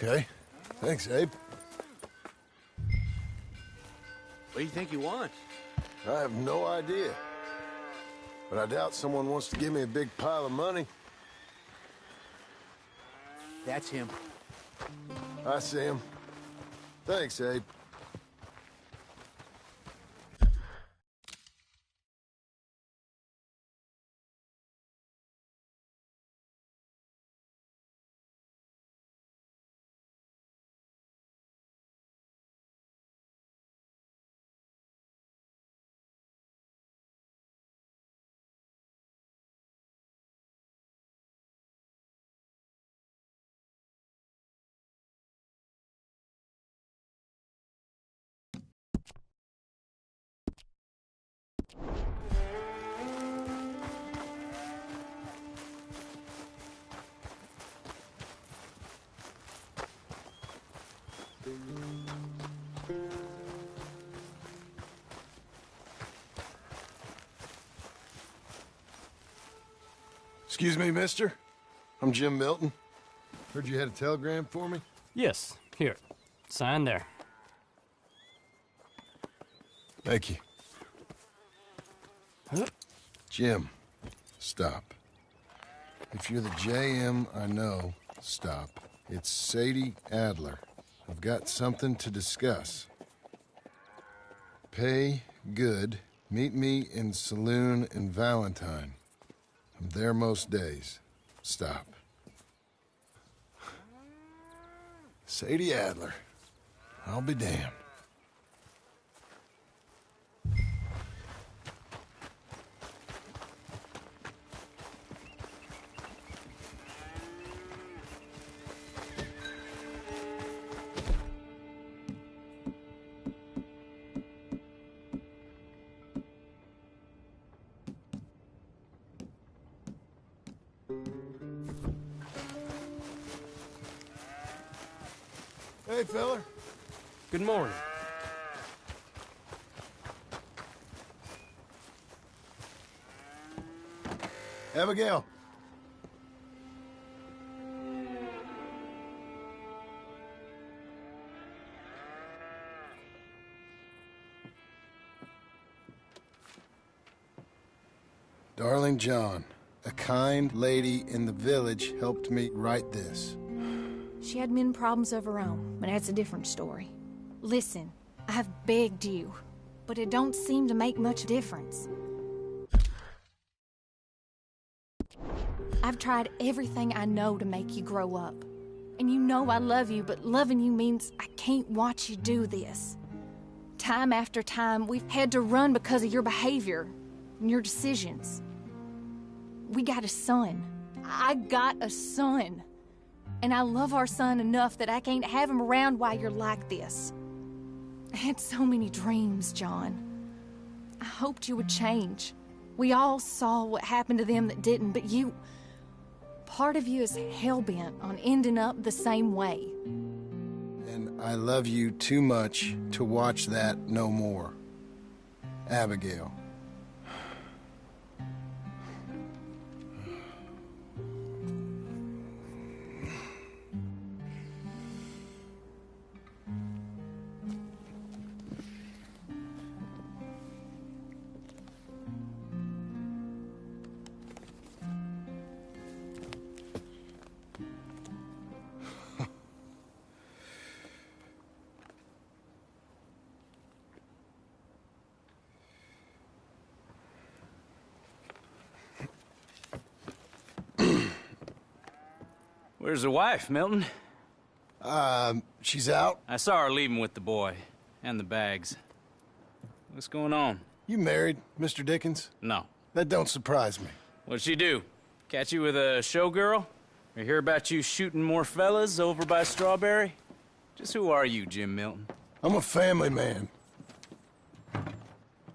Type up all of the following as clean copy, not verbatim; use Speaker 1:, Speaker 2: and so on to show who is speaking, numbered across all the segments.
Speaker 1: Okay. Thanks, Abe.
Speaker 2: What do you think he wants?
Speaker 1: I have no idea. But I doubt someone wants to give me a big pile of money.
Speaker 2: That's him.
Speaker 1: I see him. Thanks, Abe. Excuse me, mister. I'm Jim Milton. Heard you had a telegram for me?
Speaker 3: Yes, here. Sign there.
Speaker 1: Thank you.
Speaker 3: Huh?
Speaker 1: Jim, stop. If you're the JM I know, stop. It's Sadie Adler. I've got something to discuss. Pay good. Meet me in Saloon in Valentine. I'm there most days. Stop. Sadie Adler. I'll be damned. Hey, fella.
Speaker 3: Good morning.
Speaker 1: Abigail. Darling John, a kind lady in the village helped me write this.
Speaker 4: She had men problems of her own, but that's a different story. Listen, I've begged you, but it don't seem to make much difference. I've tried everything I know to make you grow up. And you know I love you, but loving you means I can't watch you do this. Time after time, we've had to run because of your behavior and your decisions. We got a son. I got a son. And I love our son enough that I can't have him around while you're like this. I had so many dreams, John. I hoped you would change. We all saw what happened to them that didn't, but you... Part of you is hell-bent on ending up the same way.
Speaker 1: And I love you too much to watch that no more. Abigail.
Speaker 5: Where's the wife, Milton?
Speaker 1: She's out.
Speaker 5: I saw her leaving with the boy. And the bags. What's going on?
Speaker 1: You married, Mr. Dickens?
Speaker 5: No.
Speaker 1: That don't surprise me.
Speaker 5: What'd she do? Catch you with a showgirl? Or hear about you shooting more fellas over by Strawberry? Just who are you, Jim Milton?
Speaker 1: I'm a family man.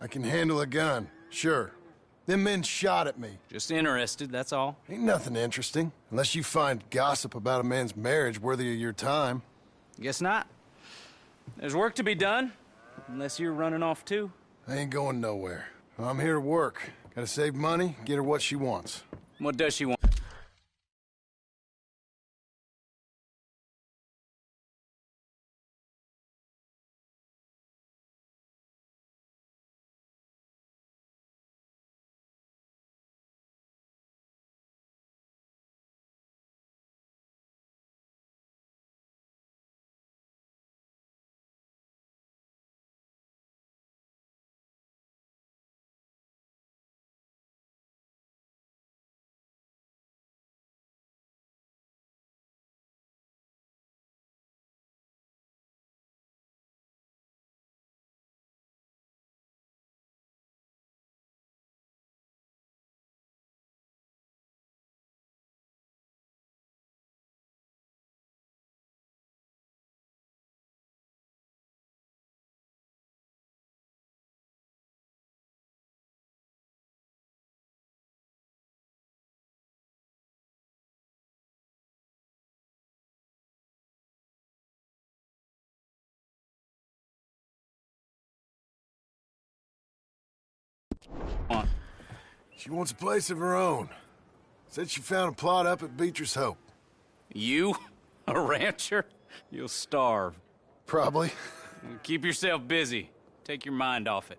Speaker 1: I can handle a gun, sure. Them men shot at me.
Speaker 5: Just interested, that's all.
Speaker 1: Ain't nothing interesting, unless you find gossip about a man's marriage worthy of your time.
Speaker 5: Guess not. There's work to be done, unless you're running off too.
Speaker 1: I ain't going nowhere. I'm here to work. Gotta save money, get her what she wants.
Speaker 5: What does she want?
Speaker 1: She wants a place of her own. Said she found a plot up at Beecher's Hope.
Speaker 5: You? A rancher? You'll starve.
Speaker 1: Probably.
Speaker 5: Keep yourself busy. Take your mind off it.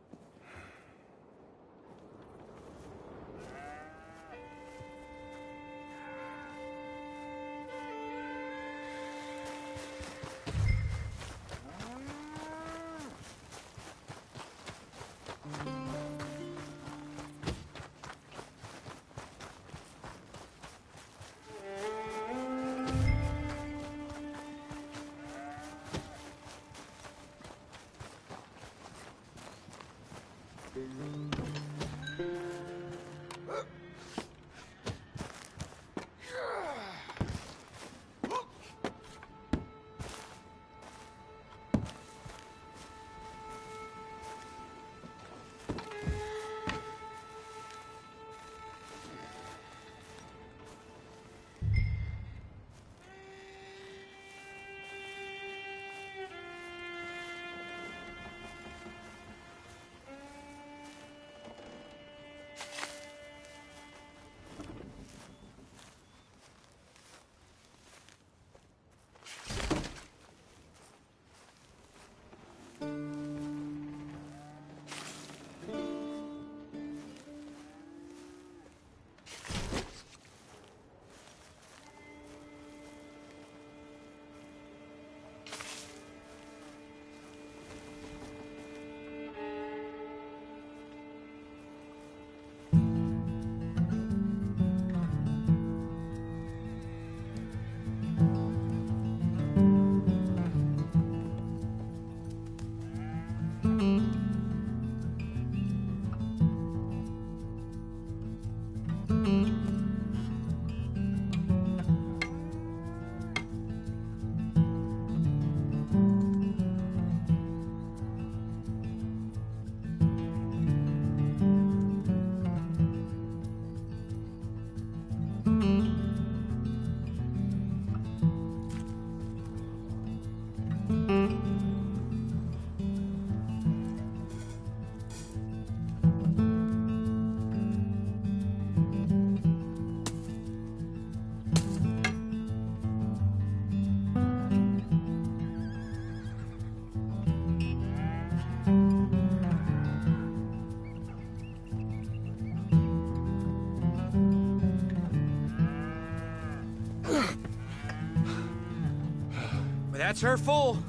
Speaker 2: That's her full.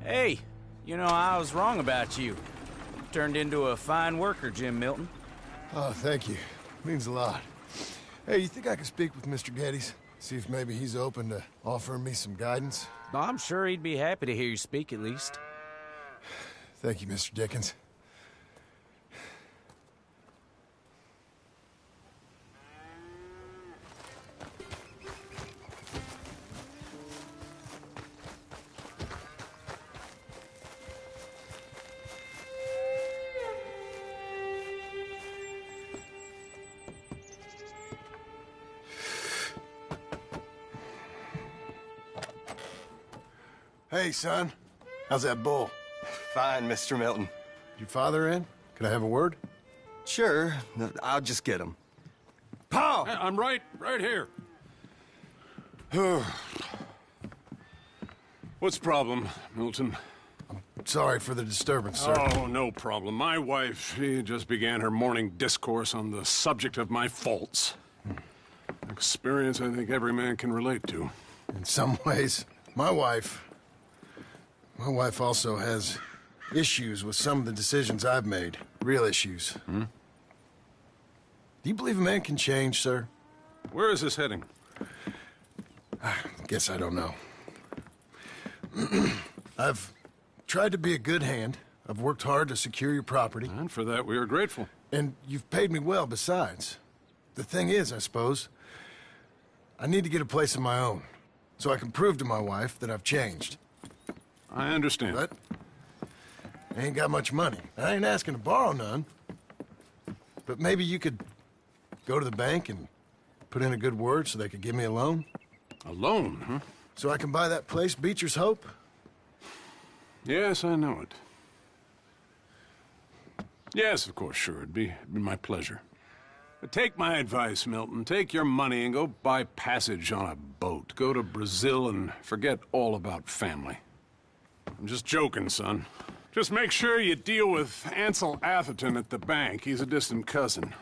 Speaker 5: Hey, you know, I was wrong about you. Turned into a fine worker, Jim Milton.
Speaker 1: Oh, thank you. Means a lot. Hey, you think I could speak with Mr. Geddes? See if maybe he's open to offering me some guidance?
Speaker 5: I'm sure he'd be happy to hear you speak, at least.
Speaker 1: Thank you, Mr. Dickens. Hey, son. How's that bull?
Speaker 6: Fine, Mr. Milton.
Speaker 1: Your father in? Can I have a word?
Speaker 6: Sure, I'll just get him. Paul!
Speaker 7: I'm right here. What's the problem, Milton?
Speaker 1: Sorry for the disturbance, sir.
Speaker 7: Oh, no problem. My wife, she just began her morning discourse on the subject of my faults. Experience I think every man can relate to.
Speaker 1: In some ways, my wife also has issues with some of the decisions I've made. Real issues.
Speaker 7: Hmm?
Speaker 1: Do you believe a man can change, sir?
Speaker 7: Where is this heading?
Speaker 1: Guess I don't know. I've tried to be a good hand. I've worked hard to secure your property.
Speaker 7: And for that, we are grateful.
Speaker 1: And you've paid me well besides. The thing is, I suppose, I need to get a place of my own, so I can prove to my wife that I've changed.
Speaker 7: I understand.
Speaker 1: But I ain't got much money. I ain't asking to borrow none. But maybe you could go to the bank and put in a good word so they could give me a loan?
Speaker 7: A loan, huh?
Speaker 1: So I can buy that place, Beecher's Hope?
Speaker 7: Yes, I know it. Yes, of course, sure. It'd be my pleasure. Take my advice, Milton. Take your money and go buy passage on a boat. Go to Brazil and forget all about family. I'm just joking, son. Just make sure you deal with Ansel Atherton at the bank. He's a distant cousin.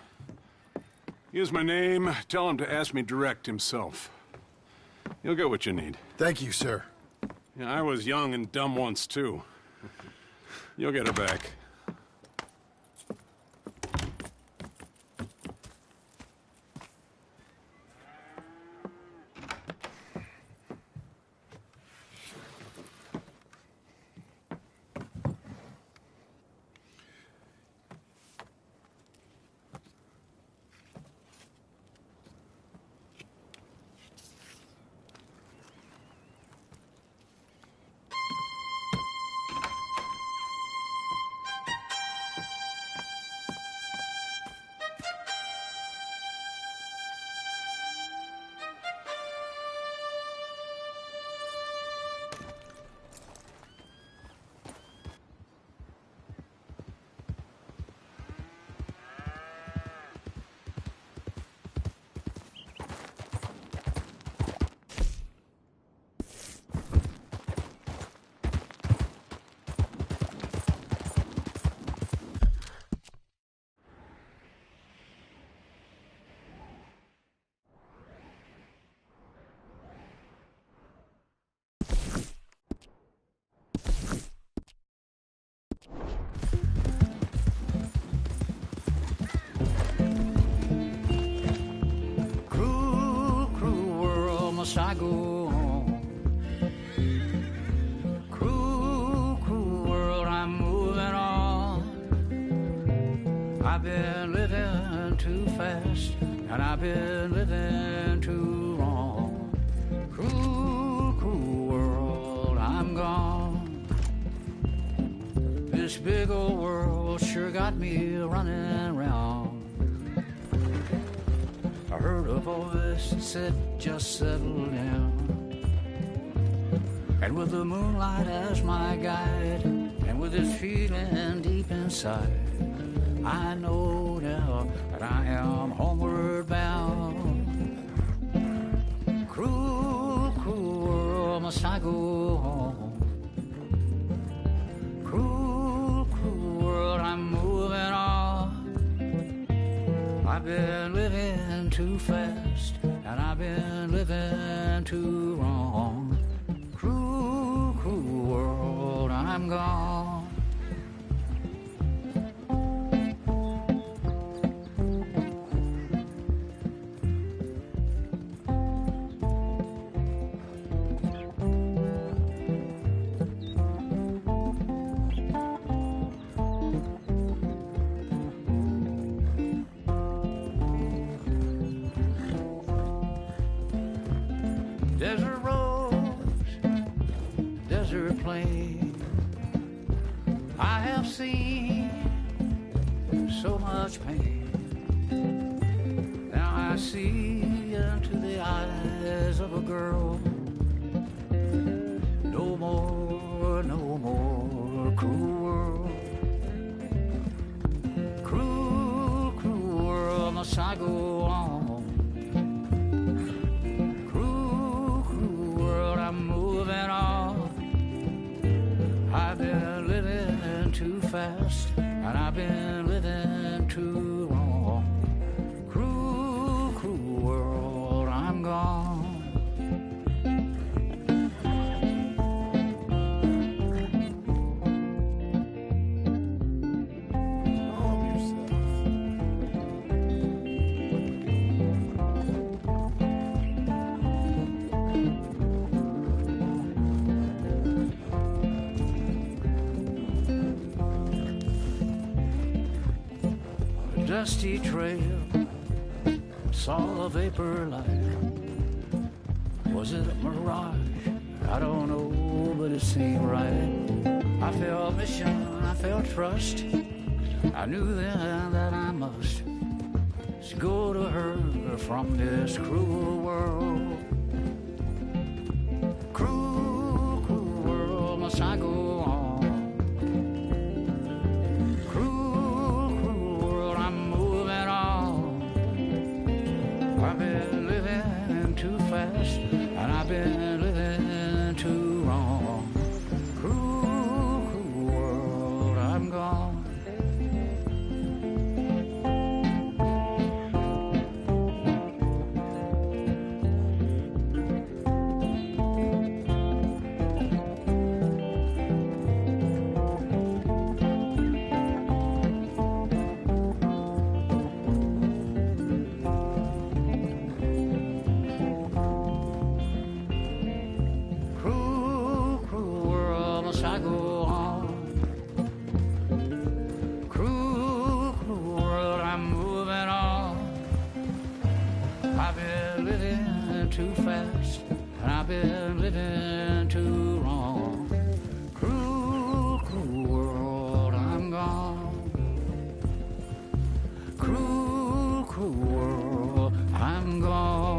Speaker 7: Use my name. Tell him to ask me direct himself. You'll get what you need.
Speaker 1: Thank you, sir.
Speaker 7: Yeah, I was young and dumb once, too. You'll get her back.
Speaker 8: Must I go on? Cruel, cruel world, I'm moving on. I've been living too fast, and I've been living too wrong. Cruel, cruel world, I'm gone. This big old world sure got me running round. I heard a voice that said, just settle down. And with the moonlight as my guide, and with this feeling deep inside, I know now that I am homeward bound. Cruel, cruel world, must I go home? Cruel, cruel world, I'm moving on. I've been living too fast, and I've been living too wrong. Cruel, cruel world, I'm gone. Desert roads, desert plain, I have seen so much pain. Now I see into the eyes of a girl. No more, no more cruel world. Cruel, cruel world, must I go on? I'm moving on. I've been living too fast, and I've been living too wrong. Cruel, cruel world, I'm gone. Dusty trail, saw a vapor light. Was it a mirage? I don't know, but it seemed right. I felt mission, I felt trust. I knew then that I must go to her from this cruel world. Cruel, cruel world, must I go on? I go on. Cruel, cruel world, I'm moving on. I've been living too fast, and I've been living too wrong. Cruel, cruel world, I'm gone. Cruel, cruel world, I'm gone.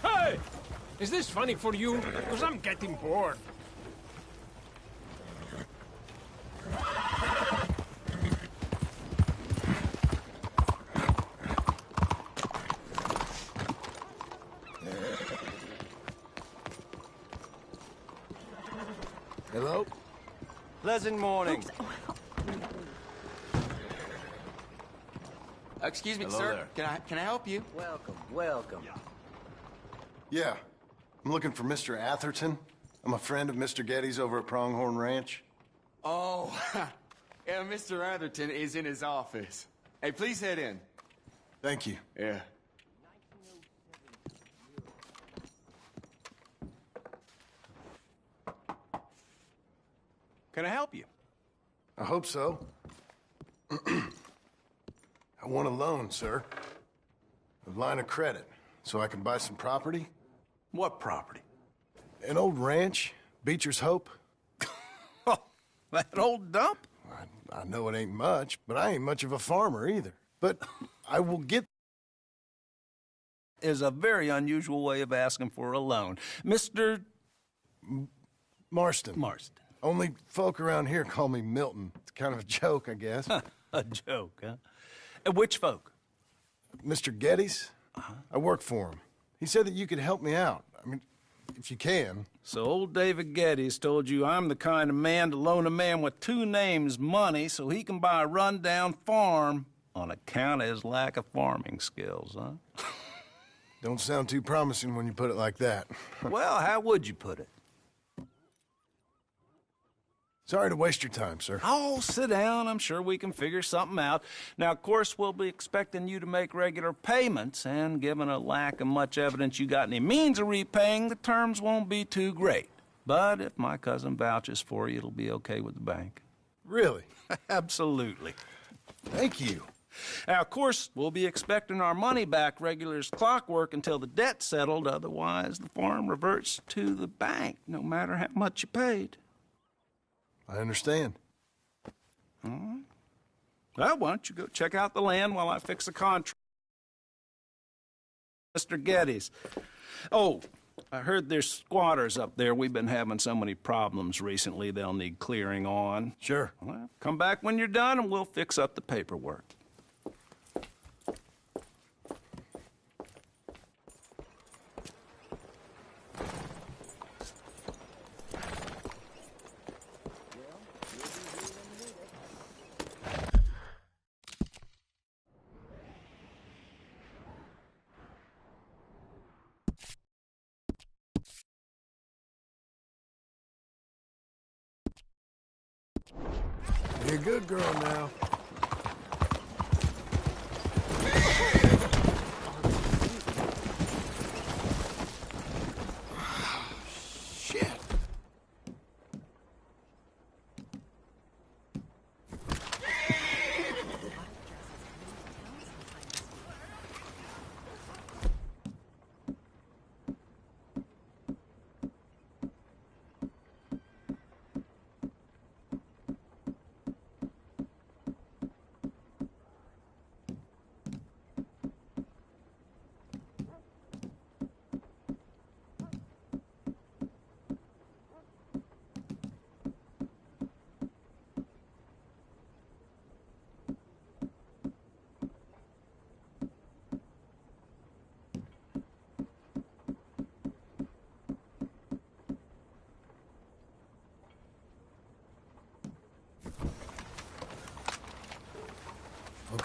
Speaker 9: Hey! Is this funny for you? Because I'm getting bored.
Speaker 1: Hello?
Speaker 6: Pleasant morning.
Speaker 10: Excuse me,
Speaker 6: Hello
Speaker 10: sir.
Speaker 6: there.
Speaker 10: Can I help you?
Speaker 2: Welcome, welcome.
Speaker 1: Yeah. I'm looking for Mr. Atherton. I'm a friend of Mr. Getty's over at Pronghorn Ranch.
Speaker 10: Oh, yeah, Mr. Atherton is in his office. Hey, please head in.
Speaker 1: Thank you.
Speaker 10: Yeah.
Speaker 6: Can I help you?
Speaker 1: I hope so. I want a loan, sir. A line of credit, so I can buy some property.
Speaker 6: What property?
Speaker 1: An old ranch, Beecher's Hope.
Speaker 6: Oh, that old dump?
Speaker 1: I know it ain't much, but I ain't much of a farmer either. But I will get...
Speaker 6: Is a very unusual way of asking for a loan. Mr.
Speaker 1: Marston.
Speaker 6: Marston.
Speaker 1: Only folk around here call me Milton. It's kind of a joke, I guess.
Speaker 6: A joke, huh? And which folk?
Speaker 1: Mr. Getty's? I work for him. He said that you could help me out. I mean, if you can.
Speaker 6: So old David Getty's told you I'm the kind of man to loan a man with two names money so he can buy a rundown farm on account of his lack of farming skills, huh?
Speaker 1: Don't sound too promising when you put it like that.
Speaker 6: Well, how would you put it?
Speaker 1: Sorry to waste your time, sir.
Speaker 6: Oh, sit down. I'm sure we can figure something out. Now, of course, we'll be expecting you to make regular payments, and given a lack of much evidence you got any means of repaying, the terms won't be too great. But if my cousin vouches for you, it'll be okay with the bank.
Speaker 1: Really?
Speaker 6: Absolutely.
Speaker 1: Thank you.
Speaker 6: Now, of course, we'll be expecting our money back regular as clockwork until the debt's settled. Otherwise, the farm reverts to the bank, no matter how much you paid.
Speaker 1: I understand.
Speaker 6: All right. Well, why don't you go check out the land while I fix the contract? Mr. Getty's. Oh, I heard there's squatters up there. We've been having so many problems recently, they'll need clearing on.
Speaker 1: Sure.
Speaker 6: Well, come back when you're done and we'll fix up the paperwork.
Speaker 1: Be a good girl now.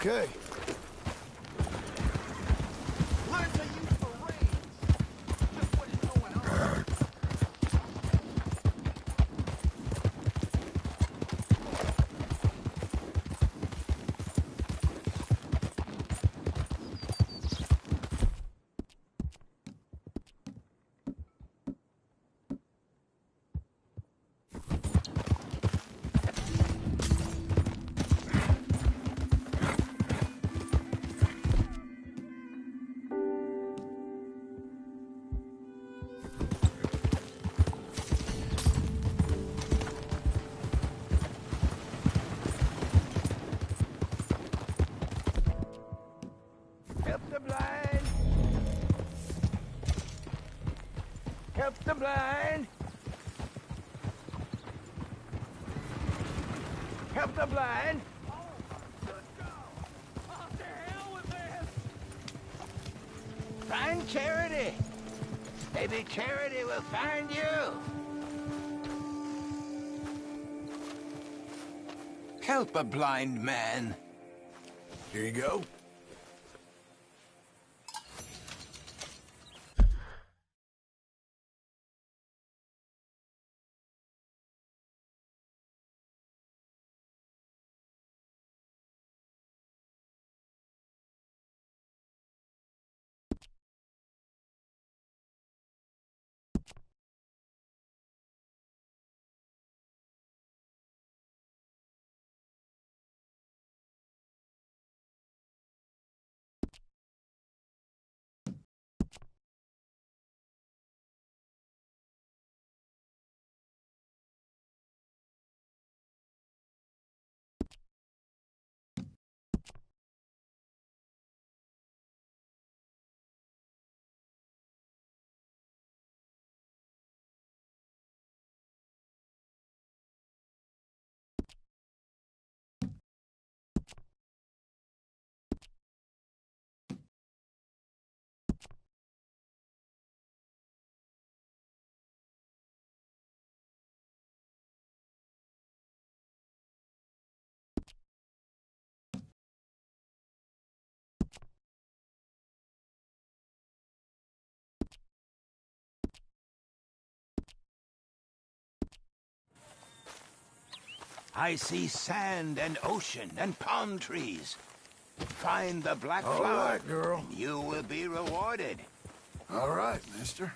Speaker 1: Okay.
Speaker 10: Learn to use the reins. Just what is going on?
Speaker 8: Help the blind. Help the blind. Help the blind. Find Charity. Maybe Charity will find you.
Speaker 10: Help a blind man.
Speaker 1: Here you go.
Speaker 8: I see sand and ocean and palm trees. Find the black
Speaker 1: All
Speaker 8: flower.
Speaker 1: right, girl.
Speaker 8: And you will be rewarded.
Speaker 1: All right, mister.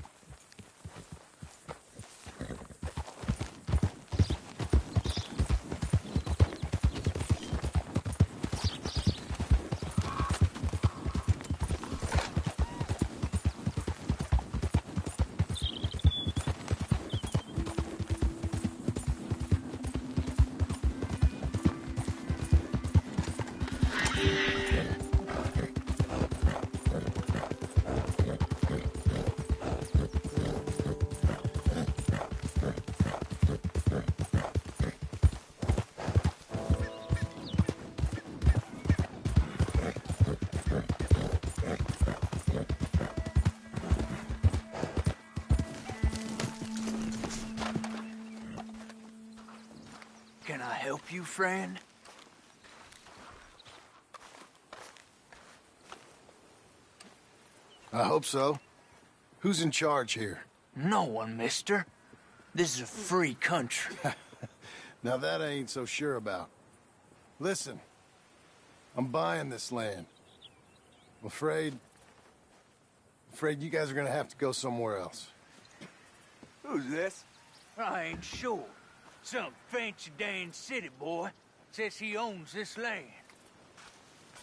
Speaker 2: Can I help you, friend?
Speaker 1: I hope so. Who's in charge here?
Speaker 2: No one, mister. This is a free country.
Speaker 1: Now that I ain't so sure about. Listen, I'm buying this land. I'm afraid you guys are gonna have to go somewhere else.
Speaker 10: Who's this?
Speaker 2: I ain't sure. Some fancy Dan city boy says he owns this land.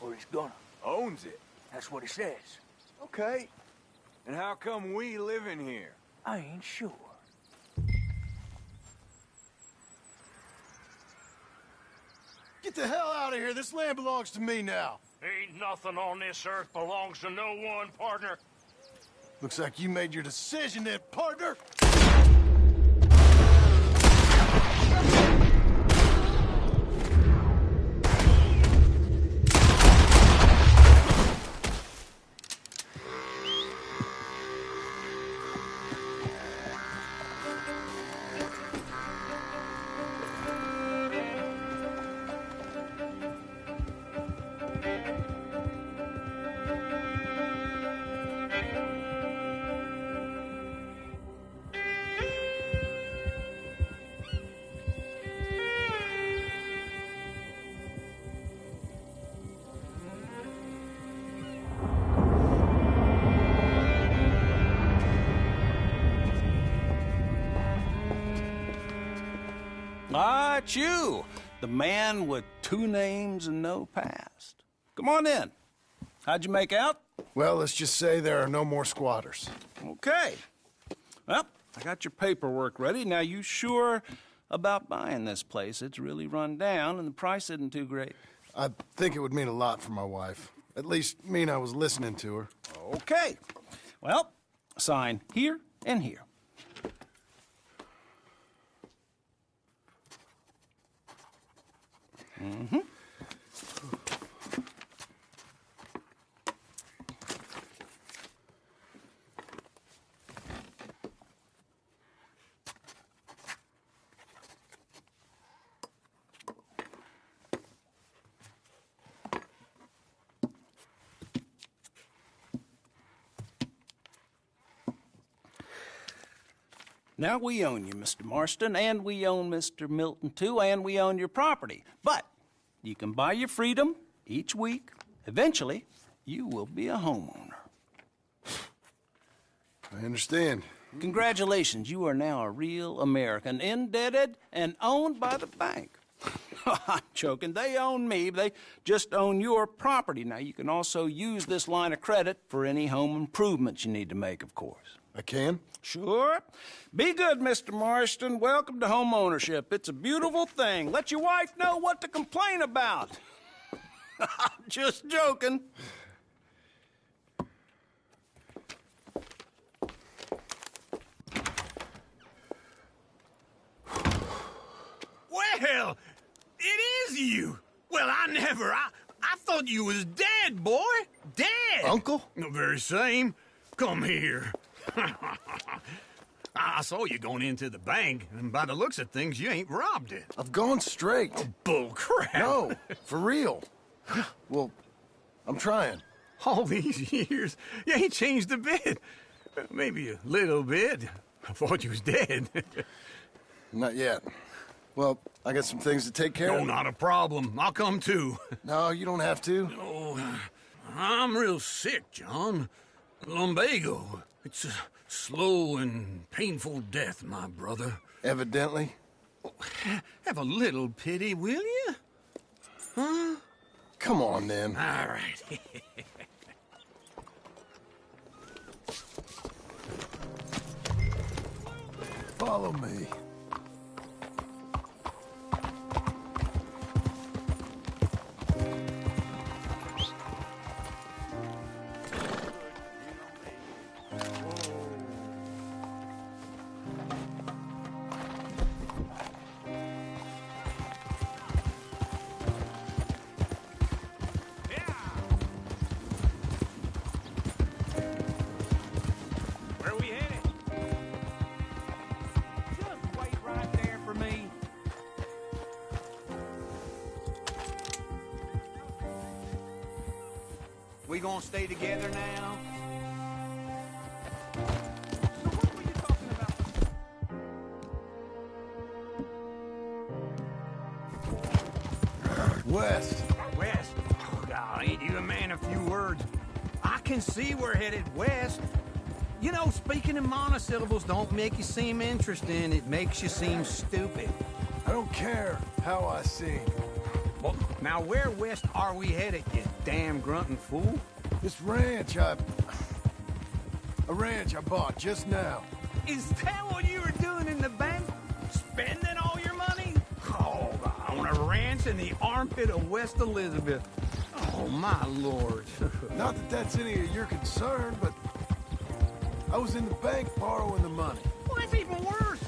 Speaker 2: Or he's gonna.
Speaker 10: Owns it.
Speaker 2: That's what he says.
Speaker 10: Okay. And how come we live in here?
Speaker 2: I ain't sure.
Speaker 1: Get the hell out of here. This land belongs to me now.
Speaker 9: Ain't nothing on this earth belongs to no one, partner.
Speaker 1: Looks like you made your decision then, partner.
Speaker 6: about you? The man with 2 names and no past. Come on in. How'd you make out?
Speaker 1: Well, let's just say there are no more squatters.
Speaker 6: Okay. Well, I got your paperwork ready. Now, you sure about buying this place? It's really run down, and the price isn't too great.
Speaker 1: I think it would mean a lot for my wife. At least mean I was listening to her.
Speaker 6: Okay. Well, sign here and here. Mm-hmm. Now, we own you, Mr. Marston, and we own Mr. Milton, too, and we own your property. But you can buy your freedom each week. Eventually, you will be a homeowner.
Speaker 1: I understand.
Speaker 6: Congratulations, you are now a real American, indebted and owned by the bank. I'm joking. They own me. They just own your property. Now, you can also use this line of credit for any home improvements you need to make, of course.
Speaker 1: I can?
Speaker 6: Sure. Be good, Mr. Marston. Welcome to home ownership. It's a beautiful thing. Let your wife know what to complain about. Just joking.
Speaker 9: Well, it is you. Well, I thought you was dead, boy. Dead.
Speaker 1: Uncle?
Speaker 9: The very same. Come here. I saw you going into the bank, and by the looks of things, you ain't robbed it.
Speaker 1: I've gone straight.
Speaker 9: Bull crap.
Speaker 1: No, for real. Well, I'm trying.
Speaker 9: All these years, you ain't changed a bit. Maybe a little bit. I thought you was dead.
Speaker 1: Not yet. Well, I got some things to take care
Speaker 9: No,
Speaker 1: of.
Speaker 9: not a problem. I'll come too.
Speaker 1: No, you don't have to.
Speaker 9: Oh, I'm real sick, John. Lumbago. It's a slow and painful death, my brother.
Speaker 1: Evidently.
Speaker 9: Have a little pity, will you? Huh?
Speaker 1: Come on, then.
Speaker 9: All right.
Speaker 1: Follow me.
Speaker 2: Where we headed? Just wait right there for me. We gonna stay together now? So what were you talking about?
Speaker 1: West.
Speaker 9: West. Oh, God, ain't you a man of few words? I can see we're headed west. You know, speaking in monosyllables don't make you seem interesting. It makes you seem stupid.
Speaker 1: I don't care how I sing.
Speaker 9: Well, now where west are we headed, you damn grunting fool?
Speaker 1: This ranch a ranch I bought just now.
Speaker 9: Is that what you were doing in the bank? Spending all your money? Oh, on a ranch in the armpit of West Elizabeth. Oh, my lord.
Speaker 1: Not that that's any of your concern, but I was in the bank borrowing the money.
Speaker 9: Well, that's even worse.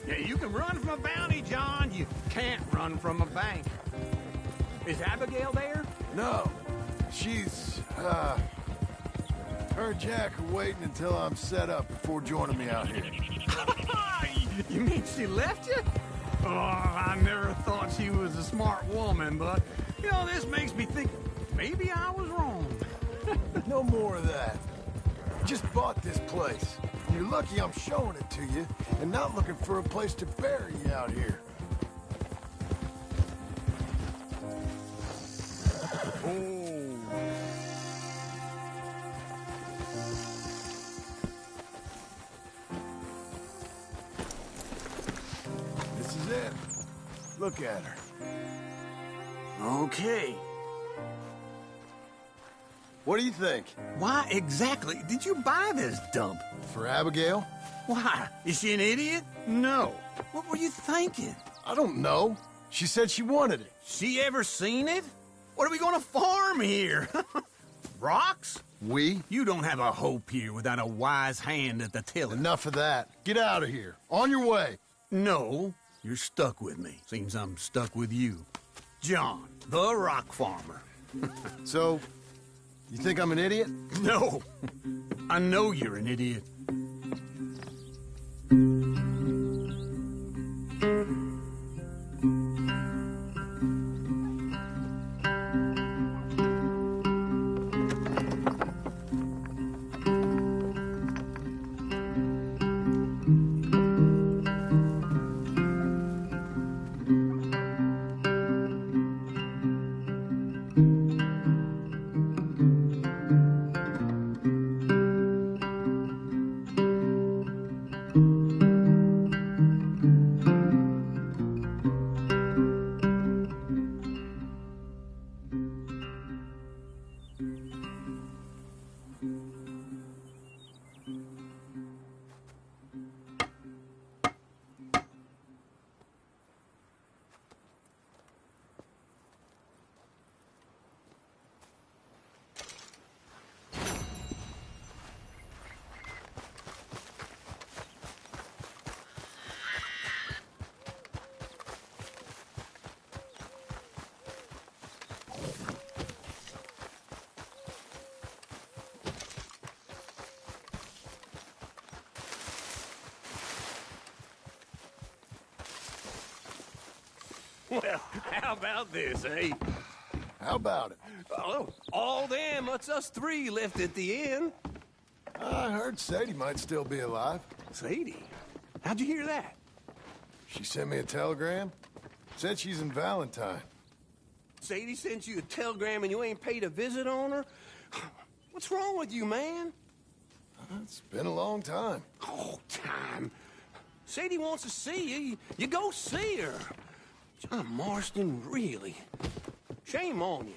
Speaker 9: Yeah, you can run from a bounty, John. You can't run from a bank. Is Abigail there?
Speaker 1: No, she's, her and Jack are waiting until I'm set up before joining me out here.
Speaker 9: You mean she left you? Oh, I never thought she was a smart woman, but, you know, this makes me think maybe I was wrong.
Speaker 1: No more of that. Just bought this place. You're lucky I'm showing it to you and not looking for a place to bury you out here. This is it. Look at her.
Speaker 9: Okay.
Speaker 1: What do you think?
Speaker 9: Why exactly did you buy this dump?
Speaker 1: For Abigail?
Speaker 9: Why? Is she an idiot? No. What were you thinking?
Speaker 1: I don't know. She said she wanted it.
Speaker 9: She ever seen it? What are we gonna farm here? Rocks?
Speaker 1: We?
Speaker 9: You don't have a hope here without a wise hand at the tiller.
Speaker 1: Enough of that. Get out of here. On your way.
Speaker 9: No, you're stuck with me. Seems I'm stuck with you. John, the rock farmer.
Speaker 1: So, you think I'm an idiot?
Speaker 9: No, I know you're an idiot.
Speaker 11: Well, how about this, eh?
Speaker 1: How about it?
Speaker 11: Oh, all them, it's us three left at the inn.
Speaker 1: I heard Sadie might still be alive.
Speaker 11: Sadie? How'd you hear that?
Speaker 1: She sent me a telegram. Said she's in Valentine.
Speaker 11: Sadie sent you a telegram and you ain't paid a visit on her? What's wrong with you, man?
Speaker 1: It's been a long time.
Speaker 11: Oh, time. Sadie wants to see you. You go see her. John Marston, really? Shame on you.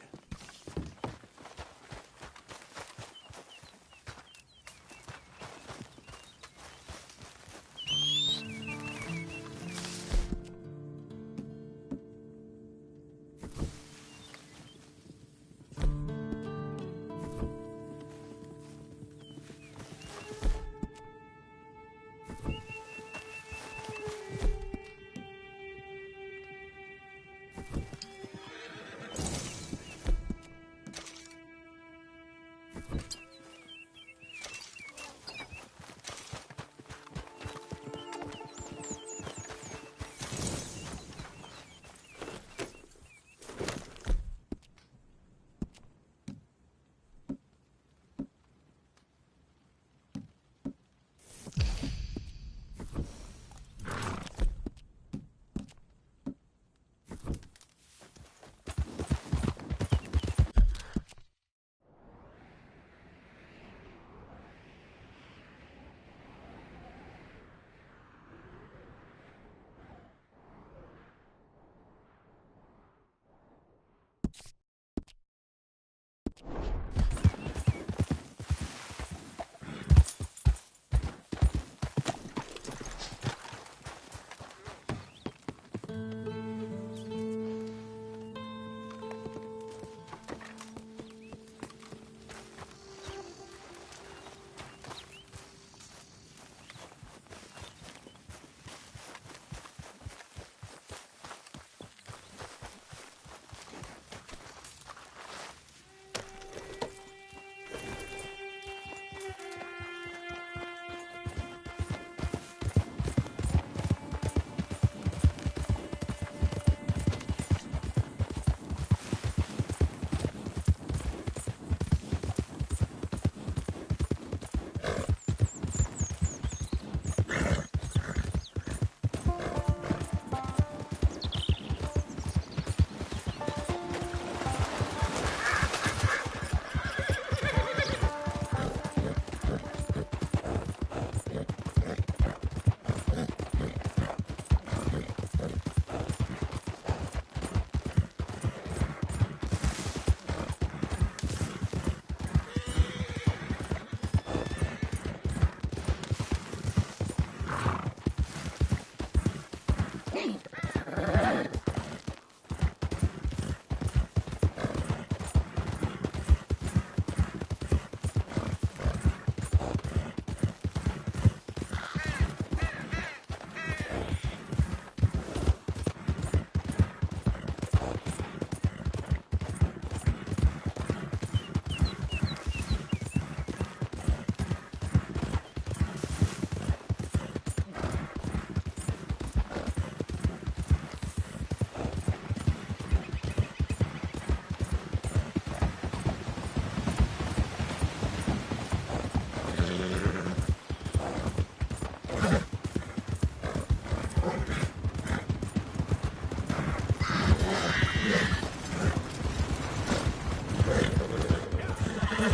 Speaker 12: I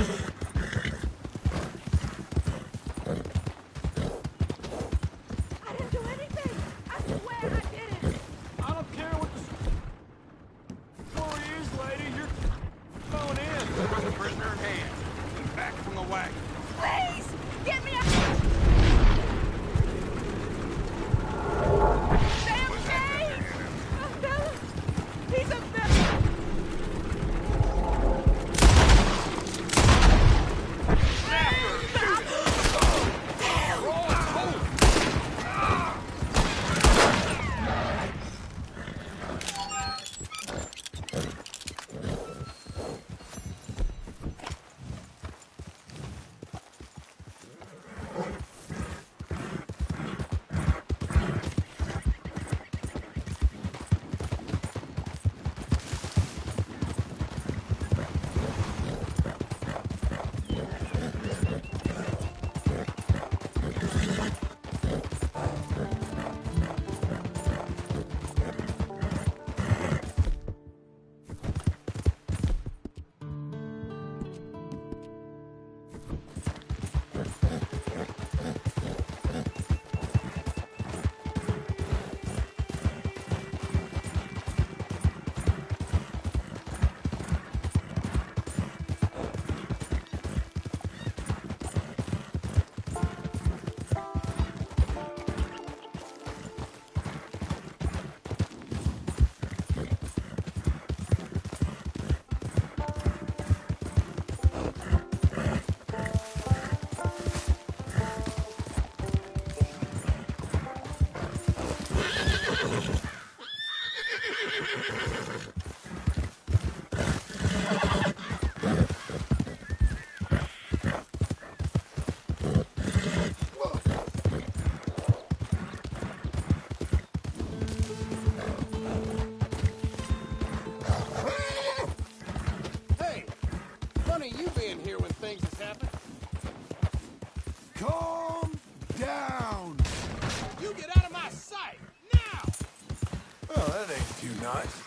Speaker 12: didn't do anything! I swear I didn't!
Speaker 8: I don't care what the story is, lady. You're going in.
Speaker 11: Prisoner in hand. And back from the wagon.
Speaker 12: Please! Get me out! Damn Shane! He's a villain!
Speaker 11: Hey! Funny you being here when things has happened.
Speaker 1: Calm down!
Speaker 11: You get out of my sight! Now!
Speaker 1: Oh, that ain't too nice.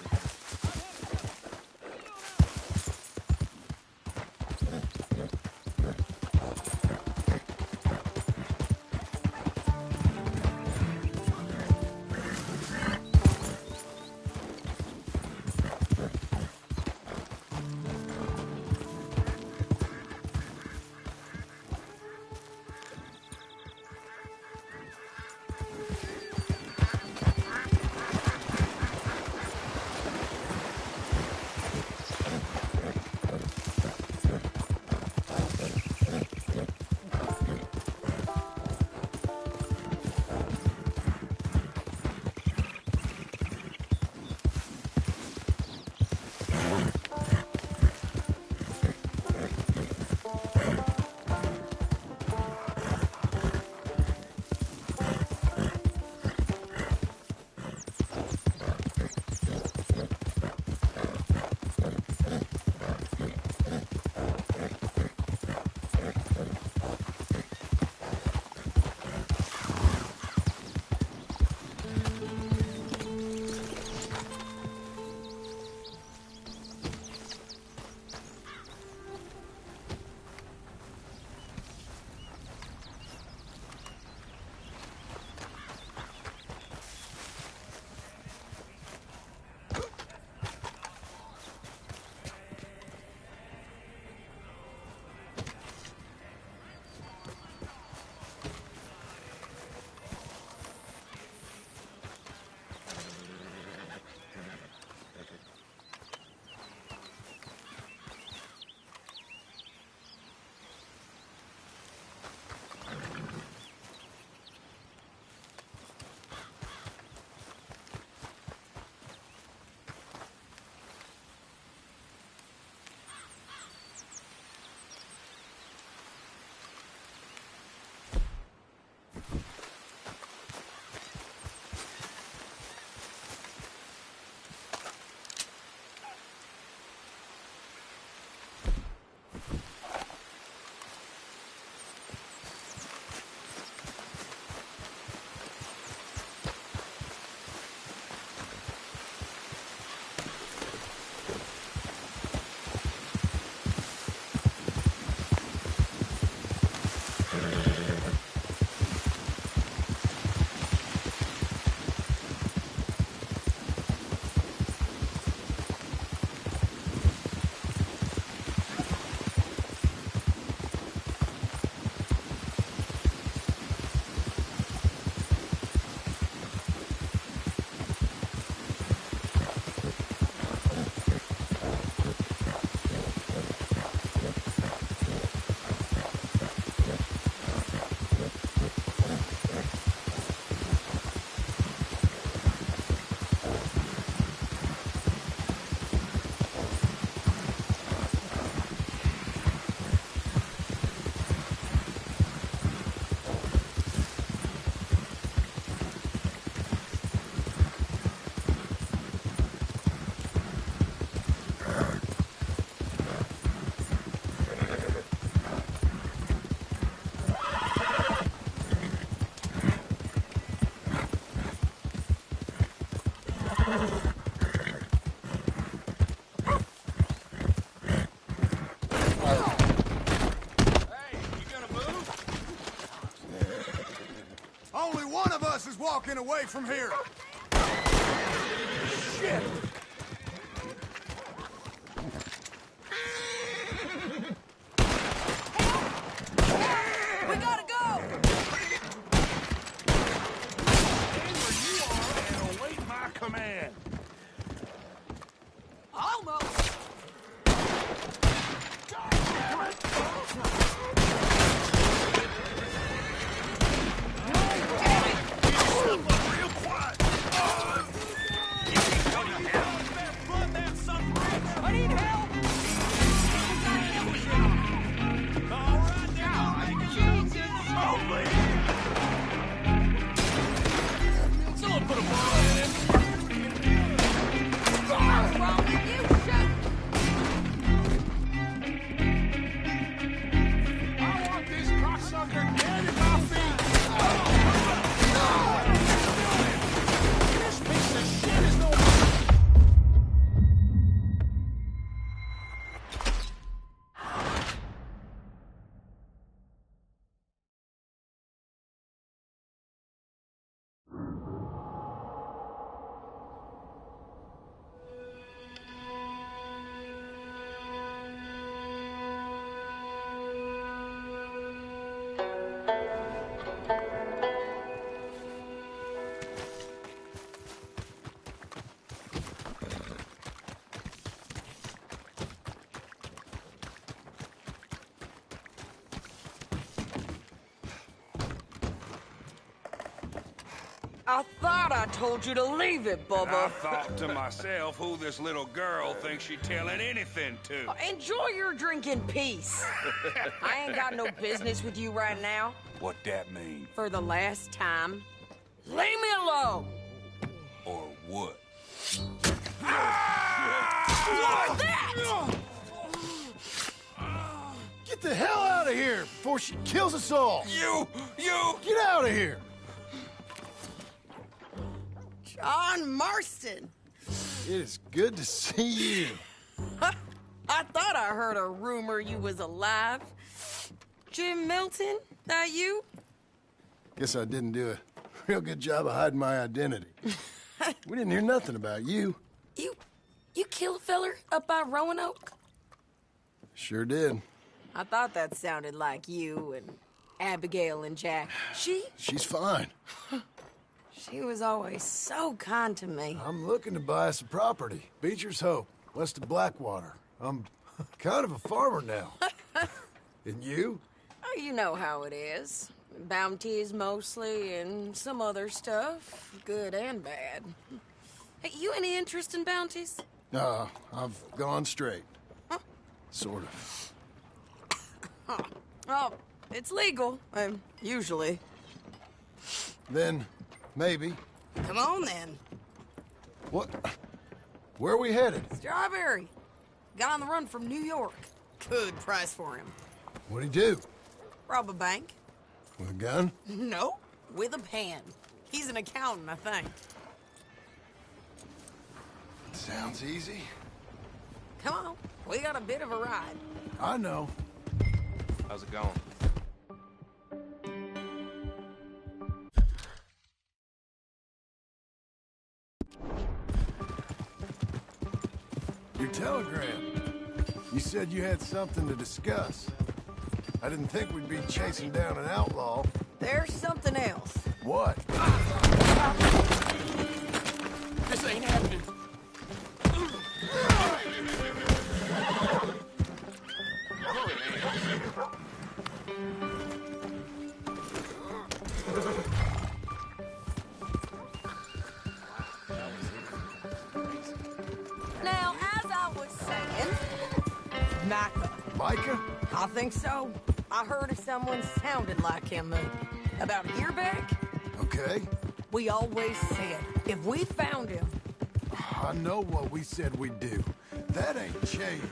Speaker 1: of us is walking away from here.
Speaker 11: Shit!
Speaker 12: We gotta go!
Speaker 11: Stay where you are and await my command.
Speaker 12: Almost!
Speaker 11: Real quiet.
Speaker 12: I need help!
Speaker 11: All right, now, Jesus! Only! Someone put a bullet in him.
Speaker 12: What's wrong with you? Shoot!
Speaker 11: I want this cocksucker dead at my feet. This piece of shit is no.
Speaker 12: I thought I told you to leave it,
Speaker 11: I
Speaker 12: Bubba.
Speaker 11: thought to myself who this little girl thinks she's telling anything to.
Speaker 12: Enjoy your drink in peace. I ain't got no business with you right now.
Speaker 11: What that mean?
Speaker 12: For the last time, leave me alone.
Speaker 11: Or what?
Speaker 12: What's that?
Speaker 1: Get the hell out of here before she kills us all.
Speaker 11: You!
Speaker 1: Get out of here.
Speaker 12: John Marston.
Speaker 1: It is good to see you.
Speaker 12: I thought I heard a rumor you was alive. Jim Milton, that you?
Speaker 1: Guess I didn't do a real good job of hiding my identity. We didn't hear nothing about you.
Speaker 12: You kill a feller up by Roanoke?
Speaker 1: Sure did.
Speaker 12: I thought that sounded like you and Abigail and Jack.
Speaker 1: She's fine.
Speaker 12: She was always so kind to me.
Speaker 1: I'm looking to buy us a property. Beecher's Hope, west of Blackwater. I'm kind of a farmer now. And you?
Speaker 12: Oh, you know how it is. Bounties mostly, and some other stuff, good and bad. Hey, you any interest in bounties?
Speaker 1: No, I've gone straight. Sort of.
Speaker 12: Oh, it's legal, usually.
Speaker 1: Then, maybe.
Speaker 12: Come on, then.
Speaker 1: What? Where are we headed?
Speaker 12: Strawberry. Got on the run from New York. Good price for him.
Speaker 1: What'd he do?
Speaker 12: Rob a bank?
Speaker 1: With a gun?
Speaker 12: No, with a pen. He's an accountant, I think.
Speaker 1: Sounds easy.
Speaker 12: Come on, we got a bit of a ride.
Speaker 1: I know.
Speaker 10: How's it going?
Speaker 1: Your telegram. You said you had something to discuss. I didn't think we'd be chasing down an outlaw.
Speaker 12: There's something else.
Speaker 1: What?
Speaker 11: This ain't happening.
Speaker 12: Now, as I was saying, Micah.
Speaker 1: Micah?
Speaker 12: I think so. I heard of someone sounded like him about a year back.
Speaker 1: Okay.
Speaker 12: We always said, if we found him,
Speaker 1: I know what we said we'd do. That ain't changed.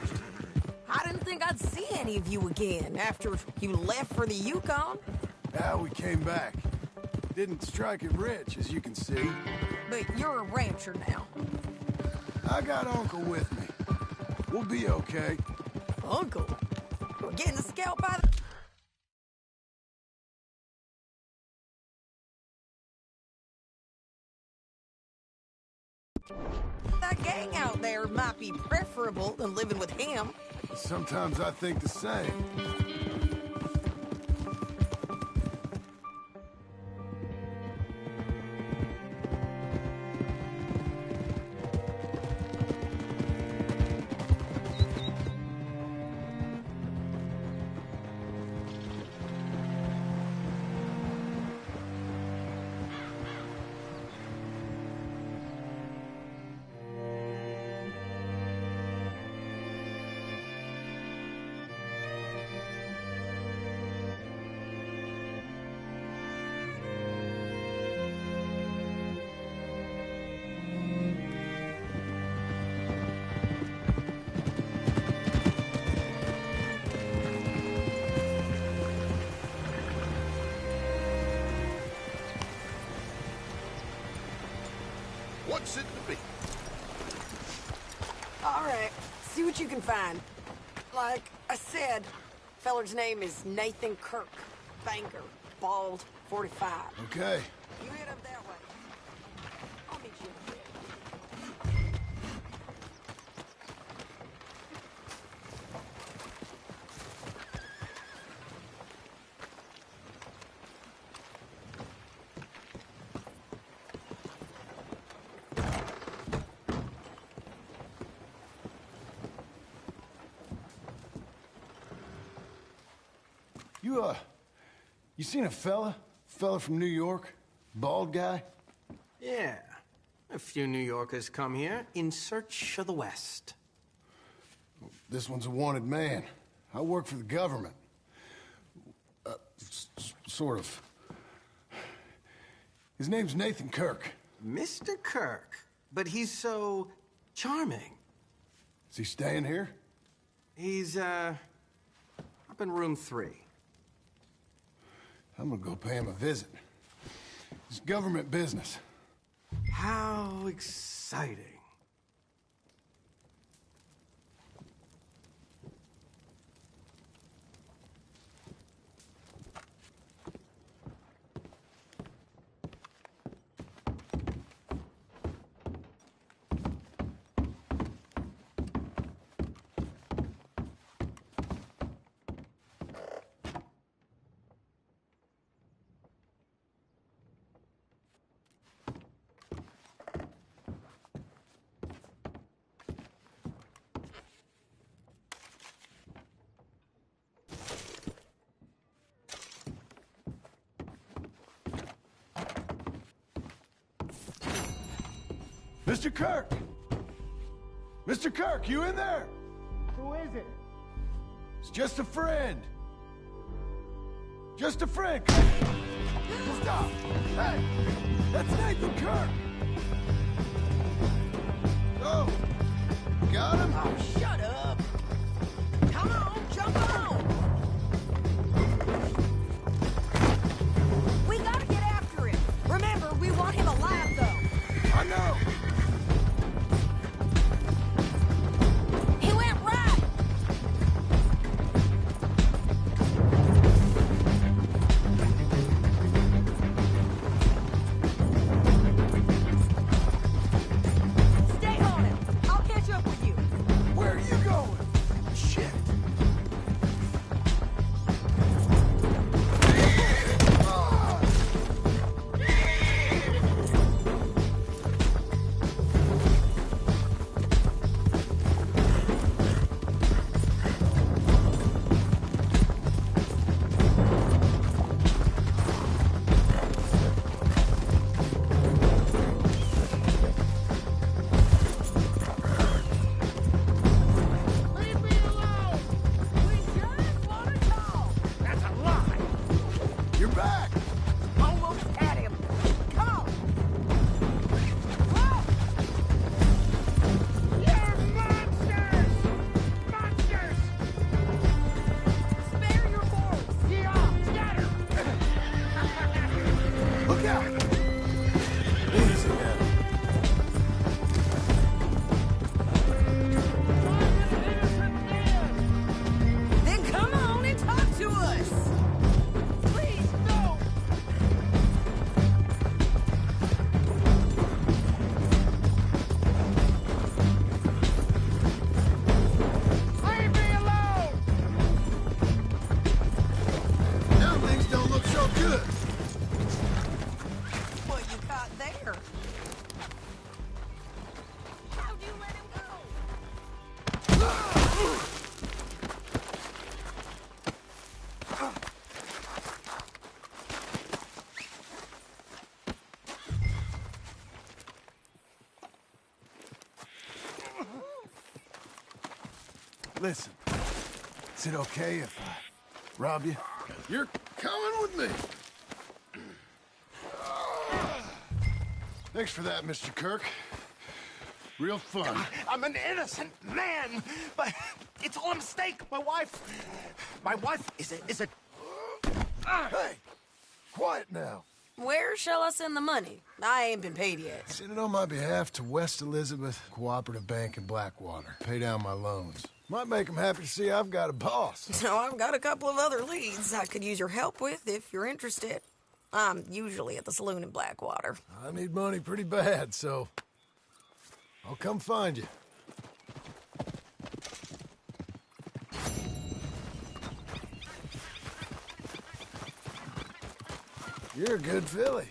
Speaker 12: I didn't think I'd see any of you again after you left for the Yukon.
Speaker 1: Now we came back. Didn't strike it rich, as you can see.
Speaker 12: But you're a rancher now.
Speaker 1: I got Uncle with me. We'll be okay.
Speaker 12: Uncle? We're getting the scalp by the... hangout there might be preferable than living with him.
Speaker 1: Sometimes I think the same.
Speaker 11: What's it to be?
Speaker 12: All right, see what you can find. Like I said, feller's name is Nathan Kirk. Banker, bald, 45.
Speaker 1: Okay.
Speaker 12: You head up that way. I'll meet you in a bit.
Speaker 1: You seen a fella? Fella from New York? Bald guy?
Speaker 9: Yeah. A few New Yorkers come here in search of the West.
Speaker 1: This one's a wanted man. I work for the government. Sort of. His name's Nathan Kirk.
Speaker 9: Mr. Kirk? But he's so charming.
Speaker 1: Is he staying here?
Speaker 9: He's, up in room 3.
Speaker 1: I'm gonna go pay him a visit. It's government business.
Speaker 9: How exciting.
Speaker 1: Mr. Kirk! Mr. Kirk, you in there?
Speaker 13: Who is it?
Speaker 1: It's just a friend. Just a friend. Stop! Hey! That's Nathan Kirk! Oh! Got him?
Speaker 12: Oh, shut up! Come on, jump on! We gotta get after him. Remember, we want him alive, though.
Speaker 1: I know!
Speaker 12: He went right! Stay on him. I'll catch up with you.
Speaker 1: Where are you going? Shit! so good?
Speaker 12: What you got there? How'd you let him go?
Speaker 1: Listen, is it okay if I rob you?
Speaker 7: You're coming with me.
Speaker 1: Thanks for that, Mr. Kirk. Real fun.
Speaker 11: I'm an innocent man, but it's all a mistake. My wife is a.
Speaker 1: Hey, quiet now.
Speaker 12: Where shall I send the money? I ain't been paid yet.
Speaker 1: Send it on my behalf to West Elizabeth Cooperative Bank in Blackwater. Pay down my loans. Might make them happy to see I've got a boss.
Speaker 12: So I've got a couple of other leads I could use your help with if you're interested. I'm usually at the saloon in Blackwater.
Speaker 1: I need money pretty bad, so I'll come find you. You're a good filly.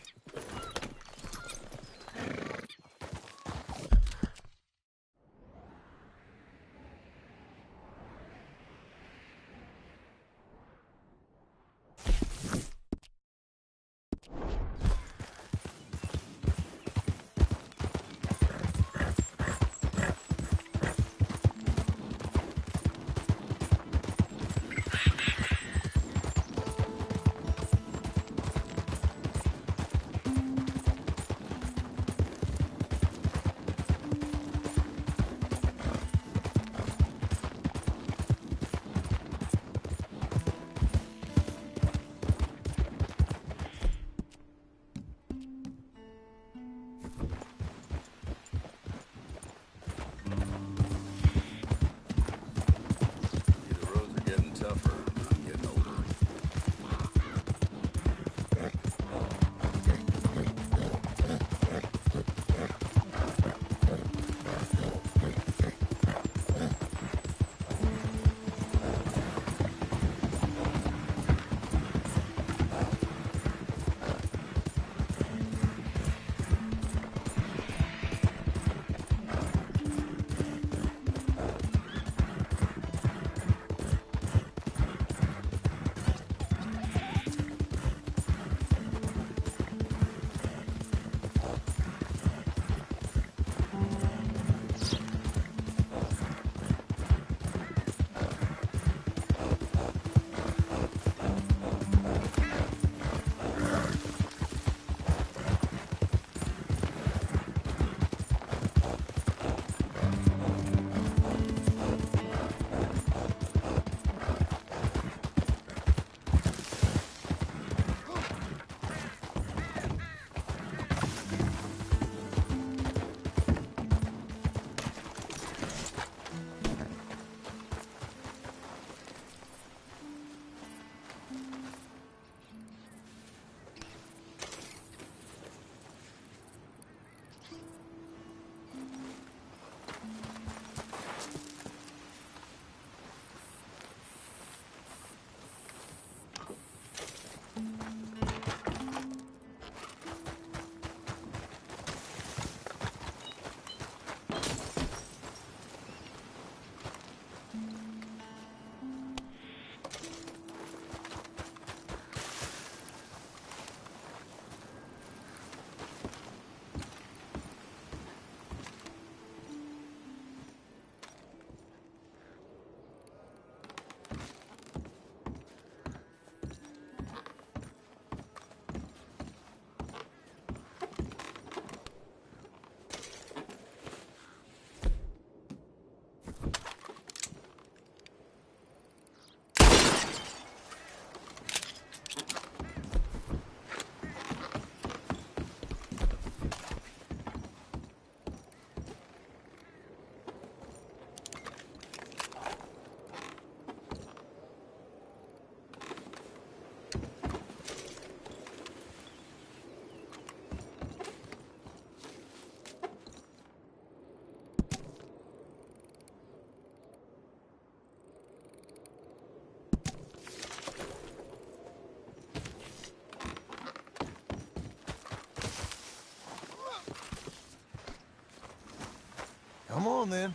Speaker 1: Come on, then.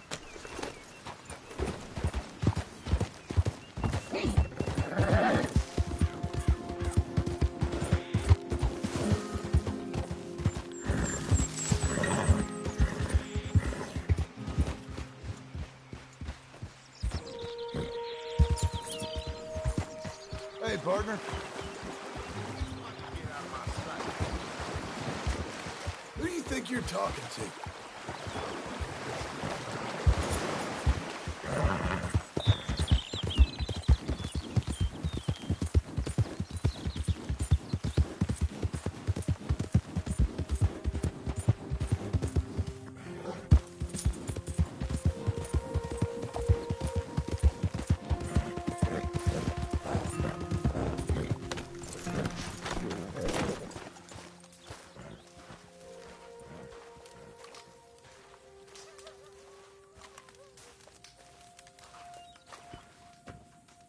Speaker 1: Hey, partner. Who do you think you're talking to?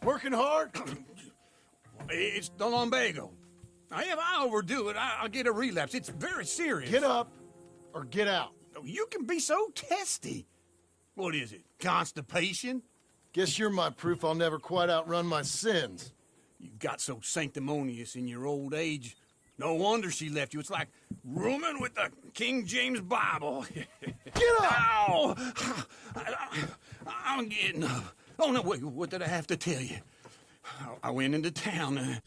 Speaker 1: Working hard?
Speaker 11: It's the lumbago. Now, if I overdo it, I'll get a relapse. It's very serious.
Speaker 1: Get up or get out.
Speaker 11: You can be so testy. What is it, constipation?
Speaker 1: Guess you're my proof I'll never quite outrun my sins.
Speaker 11: You got so sanctimonious in your old age. No wonder she left you. It's like rooming with the King James Bible.
Speaker 1: Get up!
Speaker 11: Ow! I'm getting up. Oh, no, wait, what did I have to tell you? I went into town.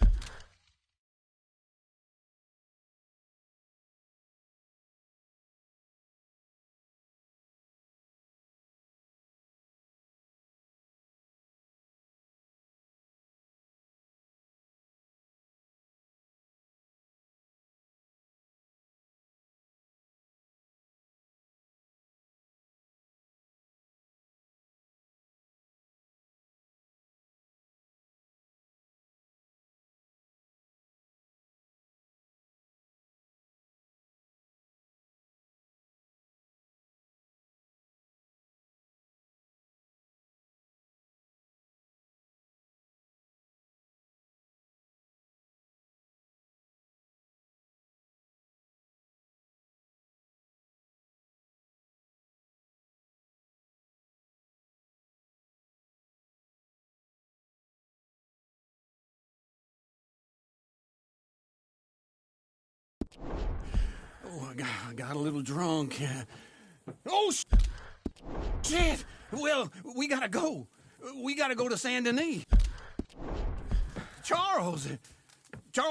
Speaker 11: Oh, I got a little drunk. Oh, shit! Well, we gotta go. We gotta go to Saint Denis. Charles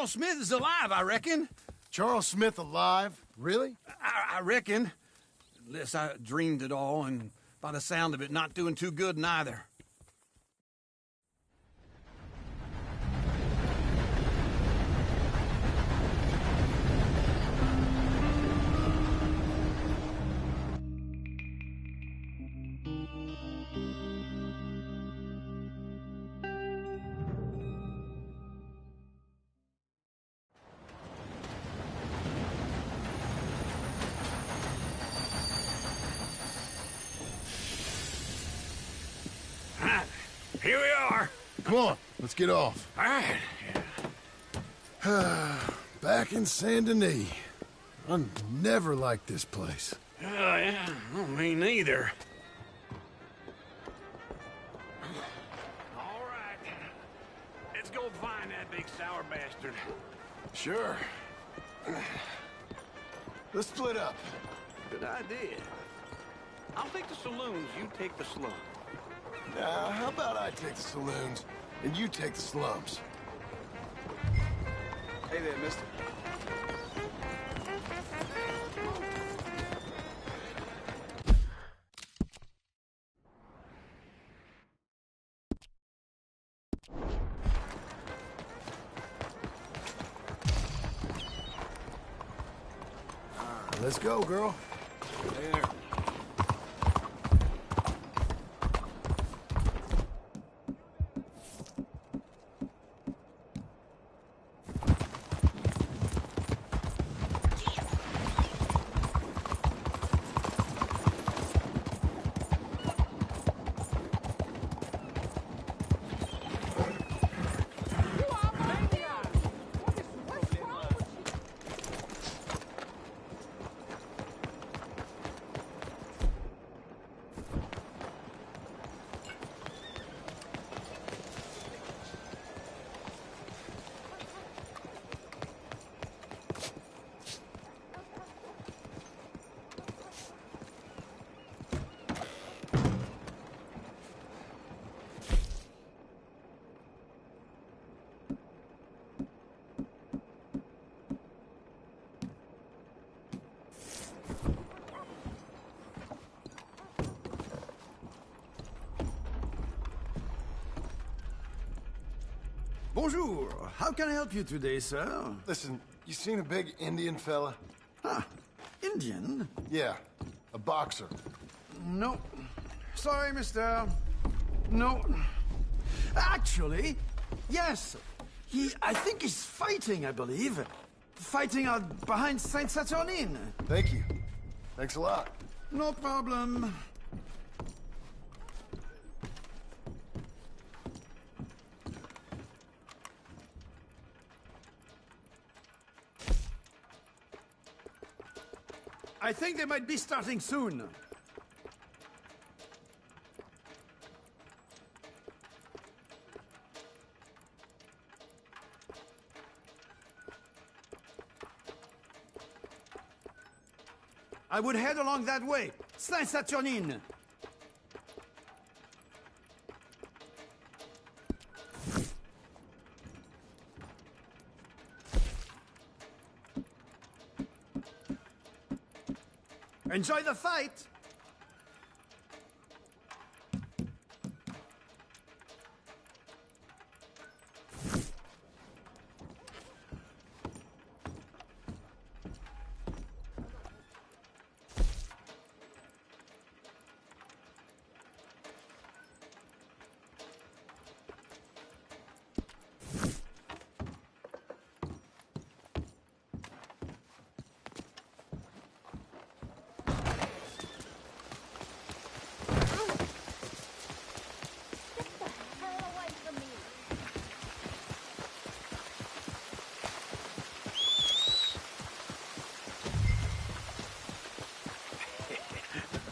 Speaker 11: Smith is alive, I reckon.
Speaker 1: Charles Smith alive? Really?
Speaker 11: I reckon. Unless I dreamed it all, and by the sound of it, not doing too good neither. Here we are.
Speaker 1: Come on, let's get off.
Speaker 11: All right.
Speaker 1: Back in Saint Denis. I never liked this place.
Speaker 11: Yeah, well, me neither. All right. Let's go find that big sour bastard.
Speaker 1: Sure. Let's split up.
Speaker 9: Good idea. I'll take the saloons, you take the slums.
Speaker 1: Now, how about I take the saloons and you take the slums?
Speaker 10: Hey there, mister.
Speaker 1: Let's go, girl.
Speaker 10: There.
Speaker 13: Bonjour. How can I help you today, sir?
Speaker 1: Listen, you seen a big Indian fella?
Speaker 13: Ah, Indian?
Speaker 1: Yeah, a boxer.
Speaker 13: No. Sorry, mister. No. Actually, yes. I think he's fighting, I believe. Fighting out behind Saint-Saturnin.
Speaker 1: Thank you. Thanks a lot.
Speaker 13: No problem. I think they might be starting soon. I would head along that way. Saint-Saturnin. Enjoy the fight!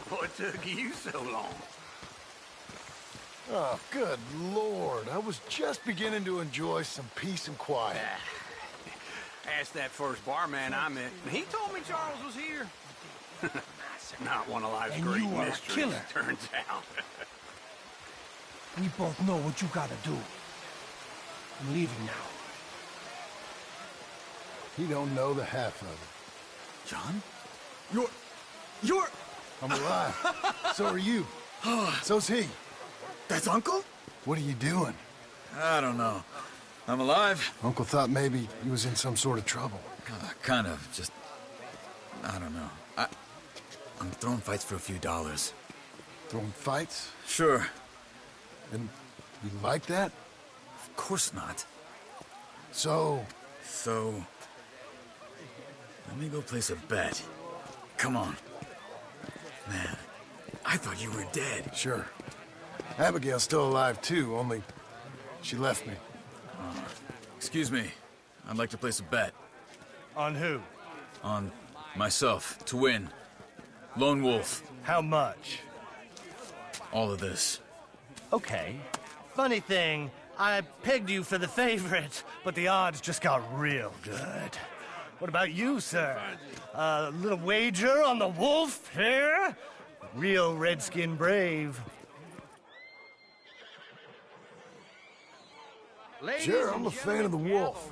Speaker 11: What took you so long?
Speaker 1: Oh, good Lord. I was just beginning to enjoy some peace and quiet.
Speaker 11: Asked that first barman I met. He told me Charles was here. Not one of life's
Speaker 2: And
Speaker 11: great
Speaker 2: you are a
Speaker 11: mysteries,
Speaker 2: killer.
Speaker 11: turns out.
Speaker 2: We both know what you gotta do. I'm leaving now.
Speaker 1: He don't know the half of it.
Speaker 13: John? You're...
Speaker 1: I'm alive. So are you. So's he.
Speaker 13: That's Uncle?
Speaker 1: What are you doing?
Speaker 13: I don't know. I'm alive.
Speaker 1: Uncle thought maybe he was in some sort of trouble.
Speaker 13: Kind of. Just... I don't know. I'm throwing fights for a few dollars.
Speaker 1: Throwing fights?
Speaker 13: Sure.
Speaker 1: And you like that?
Speaker 13: Of course not.
Speaker 1: So,
Speaker 13: let me go place a bet. Come on. Man, I thought you were dead.
Speaker 1: Sure. Abigail's still alive too, only she left me.
Speaker 13: Excuse me. I'd like to place a bet.
Speaker 2: On who?
Speaker 13: On myself, to win. Lone Wolf.
Speaker 2: How much?
Speaker 13: All of this.
Speaker 2: Okay. Funny thing, I pegged you for the favorite, but the odds just got real good. What about you, sir? A little wager on the wolf here? Real redskin brave.
Speaker 1: Sure, I'm a fan of the wolf.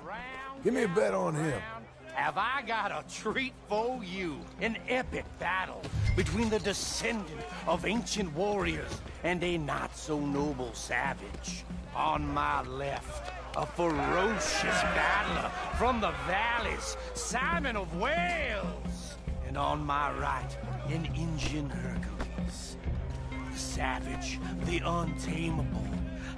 Speaker 1: Give me a bet on him.
Speaker 2: Have I got a treat for you? An epic battle between the descendant of ancient warriors and a not-so-noble savage. On my left, a ferocious battler from the valleys, Simon of Wales. And on my right, an Indian Hercules. The savage, the untamable,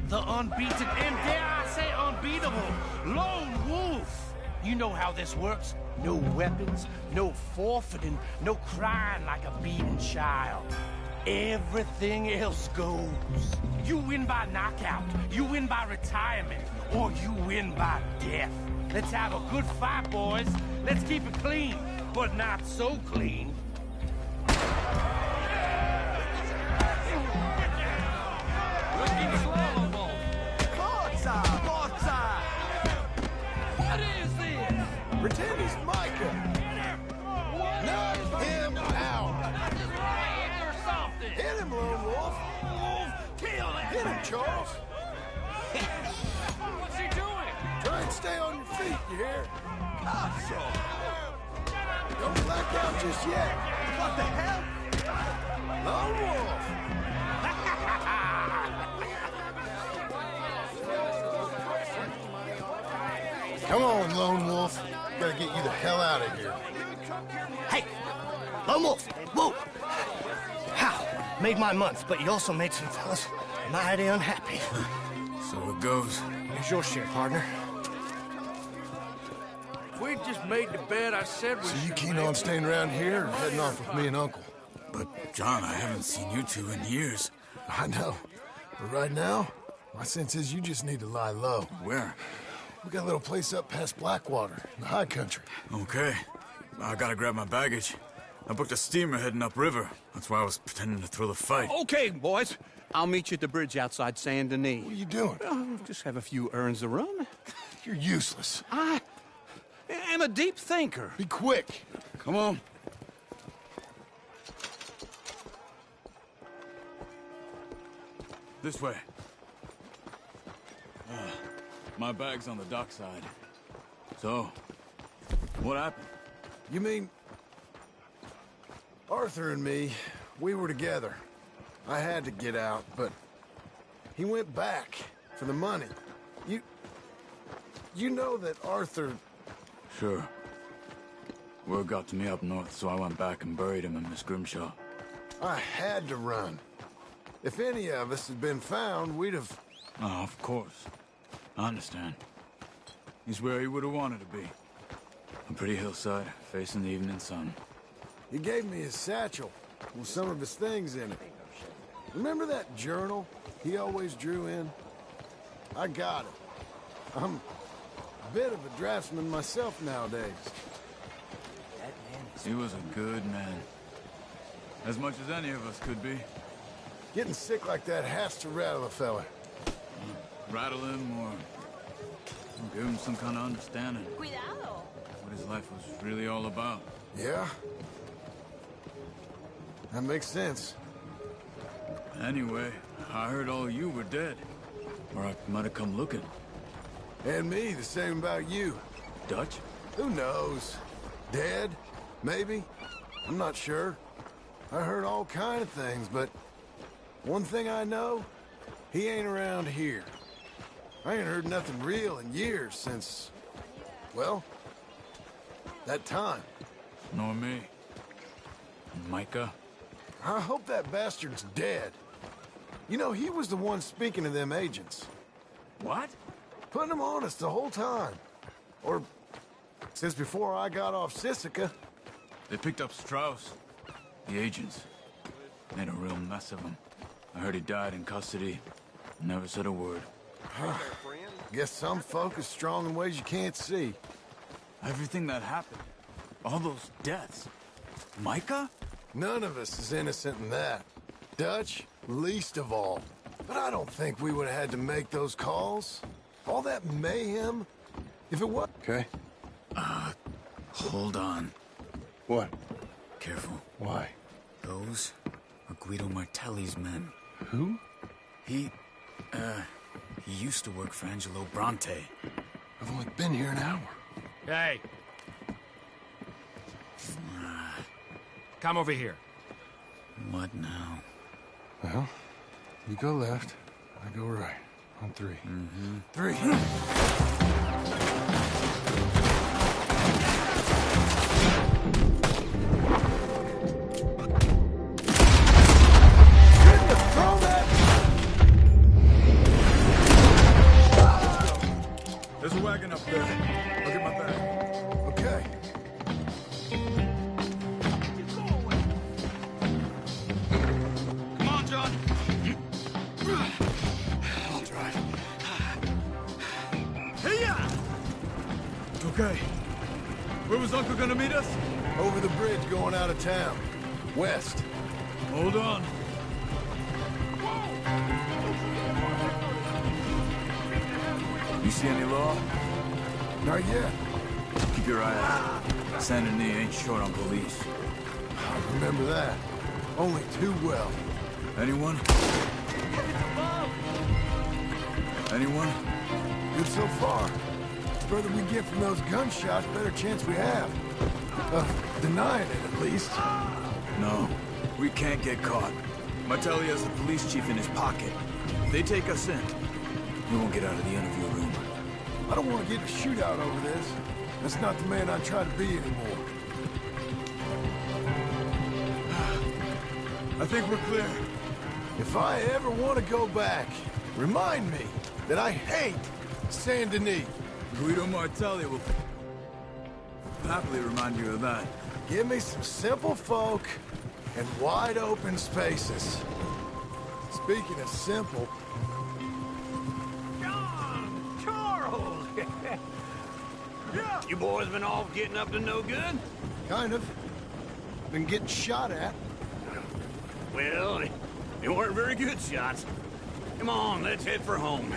Speaker 2: the unbeaten, and dare I say unbeatable, Lone Wolf. You know how this works. No weapons, no forfeiting, no crying like a beaten child. Everything else goes. You win by knockout, you win by retirement, or you win by death. Let's have a good fight, boys. Let's keep it clean, but not so clean. Looking slow, What is this?
Speaker 1: Pretend he's Micah. Knock him out. Hit him, Lone Wolf.
Speaker 2: Kill that
Speaker 1: Hit him, Charles.
Speaker 2: What's he doing?
Speaker 1: Try and stay on your feet, you hear? Don't black out just yet.
Speaker 2: What the hell?
Speaker 1: Lone Wolf. Come on, Lone Wolf. Gotta get you the hell out of here.
Speaker 14: Hey, Lone Wolf, whoa! How? Made my month, but you also made some fellas mighty unhappy.
Speaker 13: So it goes.
Speaker 14: Here's your share, partner.
Speaker 11: We just made the bed I said we
Speaker 1: So you
Speaker 11: should
Speaker 1: keen
Speaker 11: make.
Speaker 1: on staying around here or heading off with me and Uncle?
Speaker 13: But, John, I haven't seen you two in years.
Speaker 1: I know. But right now, my sense is you just need to lie low.
Speaker 13: Where?
Speaker 1: We got a little place up past Blackwater, in the high country.
Speaker 13: Okay. I gotta grab my baggage. I booked a steamer heading upriver. That's why I was pretending to throw the fight.
Speaker 9: Okay, boys. I'll meet you at the bridge outside Saint Denis.
Speaker 1: What are you doing?
Speaker 9: Oh, just have a few errands to run.
Speaker 1: You're useless.
Speaker 9: I am a deep thinker.
Speaker 1: Be quick.
Speaker 13: Come on. This way. My bag's on the dockside. So, what happened?
Speaker 1: You mean... Arthur and me, we were together. I had to get out, but... he went back for the money. You know that Arthur...
Speaker 13: Sure. Word got to me up north, so I went back and buried him in Miss Grimshaw.
Speaker 1: I had to run. If any of us had been found, we'd have...
Speaker 13: Oh, of course. I understand. He's where he would have wanted to be. A pretty hillside, facing the evening sun.
Speaker 1: He gave me his satchel with some of his things in it. Remember that journal he always drew in? I got it. I'm a bit of a draftsman myself nowadays.
Speaker 13: He was a good man. As much as any of us could be.
Speaker 1: Getting sick like that has to rattle a fella.
Speaker 13: Rattle him or give him some kind of understanding. Cuidado. What his life was really all about.
Speaker 1: Yeah? That makes sense.
Speaker 13: Anyway, I heard all you were dead. Or I might have come looking.
Speaker 1: And me, the same about you.
Speaker 13: Dutch?
Speaker 1: Who knows? Dead? Maybe? I'm not sure. I heard all kind of things, but one thing I know, he ain't around here. I ain't heard nothing real in years since, well, that time.
Speaker 13: Nor me. Micah?
Speaker 1: I hope that bastard's dead. You know, he was the one speaking to them agents.
Speaker 13: What?
Speaker 1: Putting them on us the whole time. Or since before I got off Sisika.
Speaker 13: They picked up Strauss. The agents. Made a real mess of him. I heard he died in custody. Never said a word.
Speaker 1: Guess some folk is strong in ways you can't see.
Speaker 13: Everything that happened. All those deaths. Micah?
Speaker 1: None of us is innocent in that. Dutch, least of all. But I don't think we would have had to make those calls. All that mayhem. If it was... Okay.
Speaker 13: Hold on.
Speaker 1: What?
Speaker 13: Careful.
Speaker 1: Why?
Speaker 13: Those are Guido Martelli's men.
Speaker 1: Who?
Speaker 13: He used to work for Angelo Bronte.
Speaker 1: I've only been here an hour.
Speaker 11: Hey. Come over here.
Speaker 13: What now?
Speaker 1: Well, you go left, I go right. On three.
Speaker 13: Mm-hmm.
Speaker 1: 3.
Speaker 13: There's a wagon up there. I'll get my bag.
Speaker 1: Okay.
Speaker 13: Come on, John. I'll drive. Hey-ya! Okay. Where was Uncle gonna meet us?
Speaker 1: Over the bridge going out of town. West.
Speaker 13: Hold on. You see any law?
Speaker 1: Not yet.
Speaker 13: Keep your eye out. Saint Denis ain't short on police.
Speaker 1: I remember that. Only too well.
Speaker 13: Anyone? Anyone?
Speaker 1: Good so far. The further we get from those gunshots, better chance we have. Denying it, at least.
Speaker 13: No, we can't get caught. Martelli has the police chief in his pocket. If they take us in, we won't get out of the interview room.
Speaker 1: I don't want to get in a shootout over this. That's not the man I try to be anymore.
Speaker 10: I think we're clear.
Speaker 1: If I ever want to go back, remind me that I hate Saint Denis.
Speaker 13: Guido Martelli will happily remind you of that.
Speaker 1: Give me some simple folk and wide open spaces. Speaking of simple...
Speaker 11: John! Charles! Yeah. You boys been off getting up to no good?
Speaker 1: Kind of. Been getting shot at.
Speaker 11: Well, they weren't very good shots. Come on, let's head for home.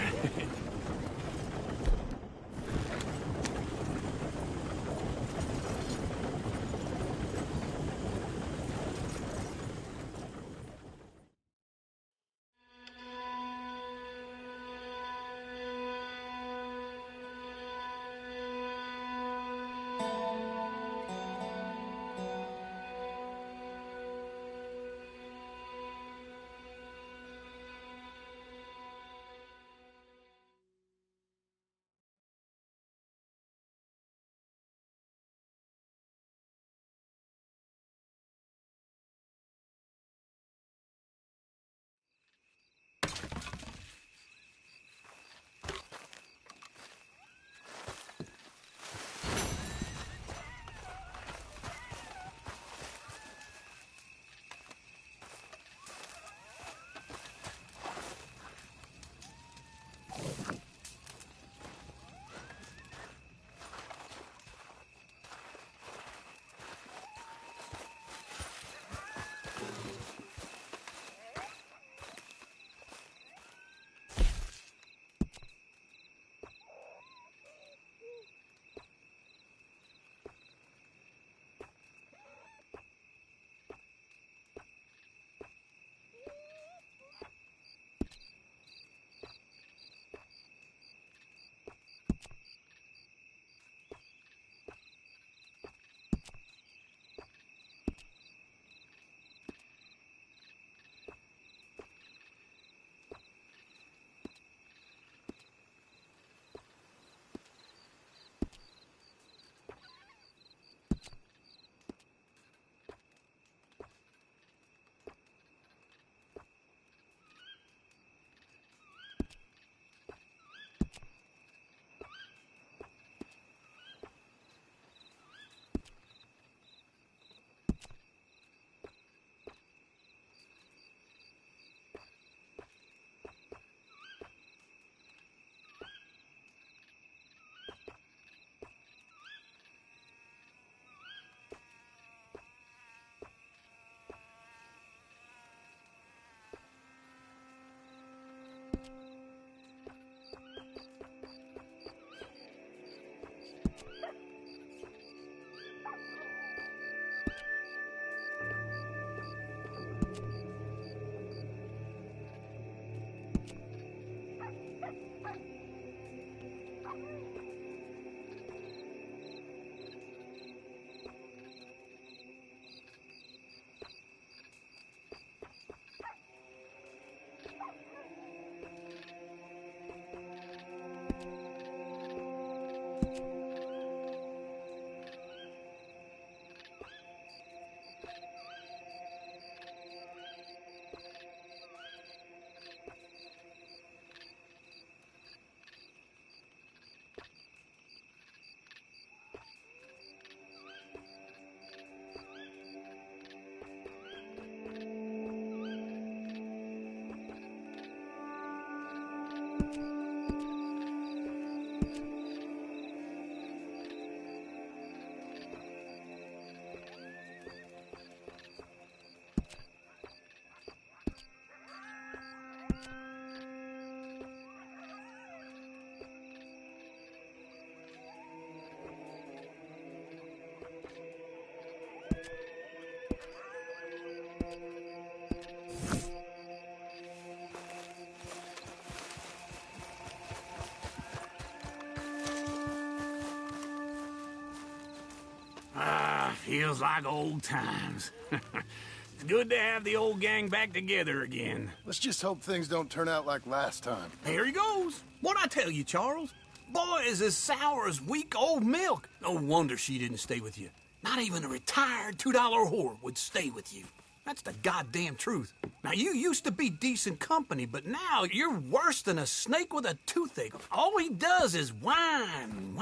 Speaker 11: Feels like old times. It's good to have the old gang back together again.
Speaker 1: Let's just hope things don't turn out like last time.
Speaker 11: Here he goes. What'd I tell you, Charles? Boy, is as sour as week-old milk. No wonder she didn't stay with you. Not even a retired $2 whore would stay with you. That's the goddamn truth. Now, you used to be decent company, but now you're worse than a snake with a toothache. All he does is whine.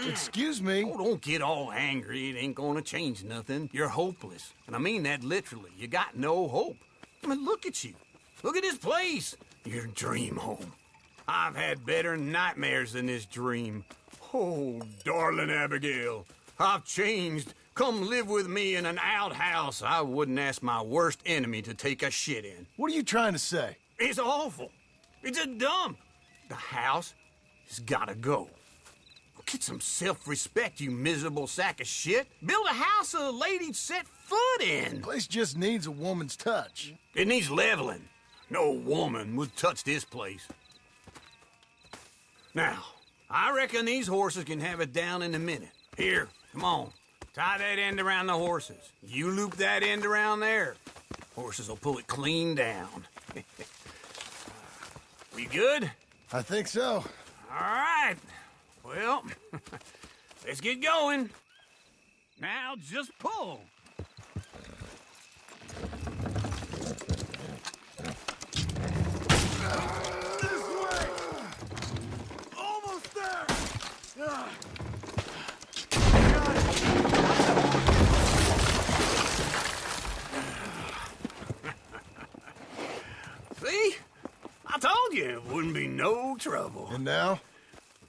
Speaker 1: Excuse me?
Speaker 11: Oh, don't get all angry. It ain't gonna change nothing. You're hopeless. And I mean that literally. You got no hope. I mean, look at you. Look at this place. Your dream home. I've had better nightmares than this dream. Oh, darling Abigail, I've changed. Come live with me in an outhouse I wouldn't ask my worst enemy to take a shit in.
Speaker 1: What are you trying to say?
Speaker 11: It's awful. It's a dump. The house has gotta go. Get some self-respect, you miserable sack of shit. Build a house a lady'd set foot in.
Speaker 1: The place just needs a woman's touch.
Speaker 11: It needs leveling. No woman would touch this place. Now, I reckon these horses can have it down in a minute. Here, come on. Tie that end around the horses. You loop that end around there. Horses will pull it clean down. We good?
Speaker 1: I think so.
Speaker 11: All right. Well, let's get going. Now just pull.
Speaker 1: This way! Almost there!
Speaker 11: See? I told you it wouldn't be no trouble.
Speaker 1: And now?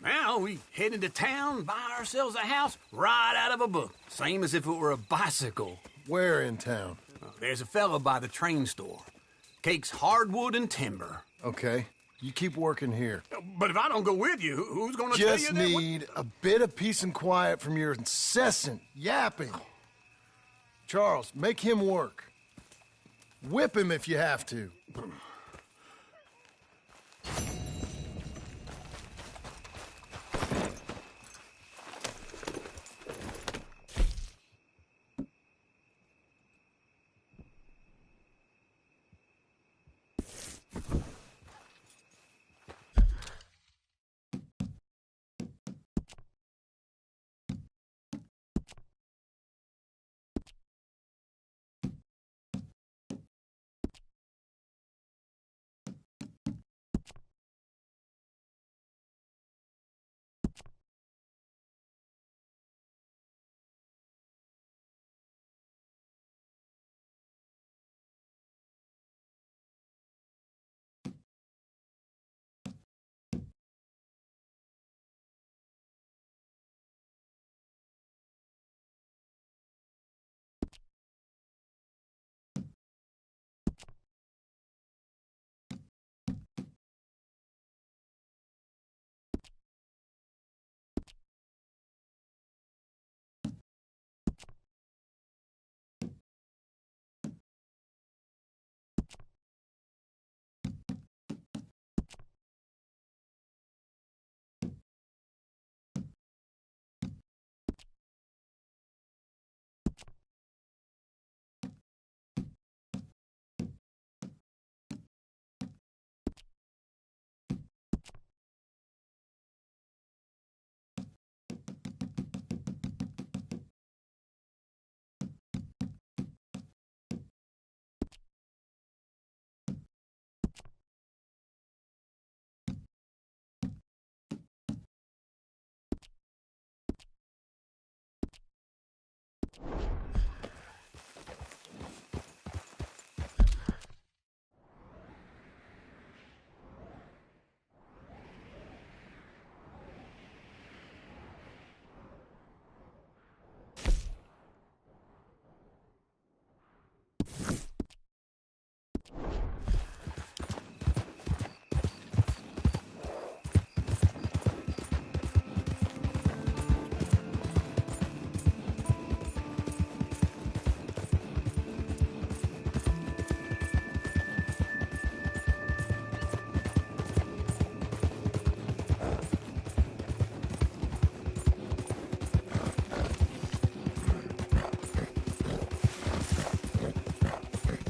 Speaker 11: Now we head into town, buy ourselves a house right out of a book. Same as if it were a bicycle.
Speaker 1: Where in town?
Speaker 11: There's a fella by the train store. Cakes hardwood and timber.
Speaker 1: Okay. You keep working here.
Speaker 11: But if I don't go with you, who's gonna tell you
Speaker 1: Just
Speaker 11: that?
Speaker 1: need a bit of peace and quiet from your incessant yapping. Charles, make him work. Whip him if you have to.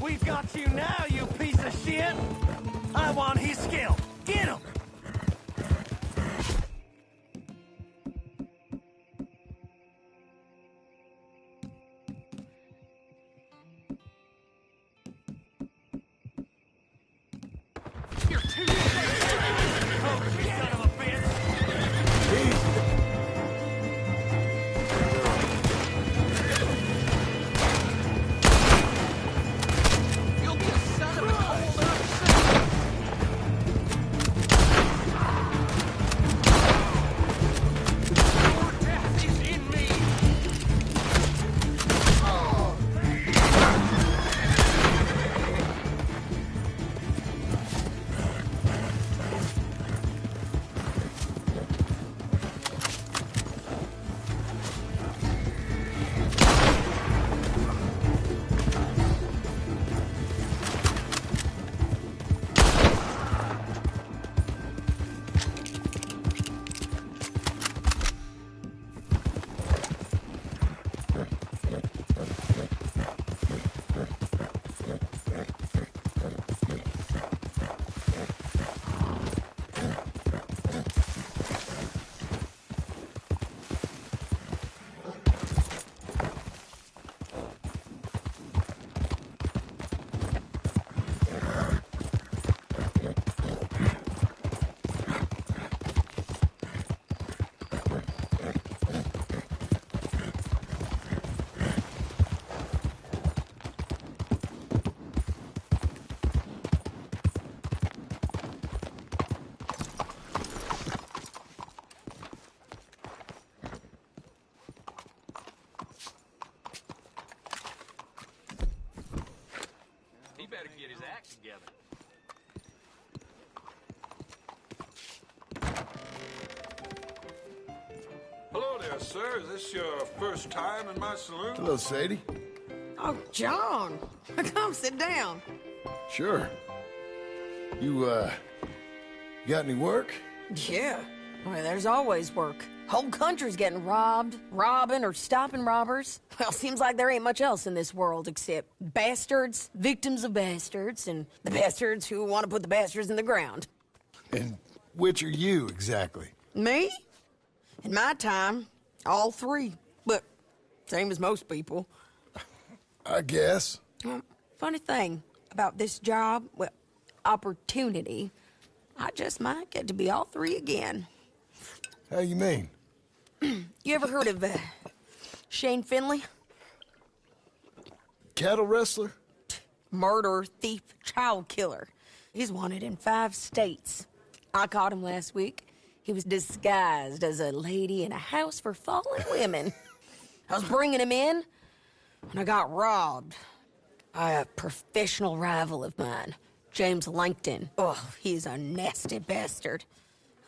Speaker 2: We've got you now, you piece of shit! I want his skill. Get him! You're too oh, you son of a bitch! You'll be a son of a cold Your death is in me!
Speaker 11: He better get his act together.
Speaker 15: Hello there, sir. Is this your first time in my saloon?
Speaker 1: Hello, Sadie.
Speaker 12: Oh, John. Come sit down.
Speaker 1: Sure. You got any work?
Speaker 12: Yeah. Well, there's always work. Whole country's getting robbed, robbing, or stopping robbers. Well, seems like there ain't much else in this world except bastards, victims of bastards, and the bastards who want to put the bastards in the ground.
Speaker 1: And which are you, exactly?
Speaker 12: Me? In my time, all three. But same as most people.
Speaker 1: I guess.
Speaker 12: Funny thing about this job, well, opportunity, I just might get to be all three again.
Speaker 1: How you mean?
Speaker 12: You ever heard of Shane Finley?
Speaker 1: Cattle wrestler?
Speaker 12: Murderer, thief, child killer. He's wanted in 5 states. I caught him last week. He was disguised as a lady in a house for fallen women. I was bringing him in, and I got robbed by a professional rival of mine, James Langton. Oh, he's a nasty bastard.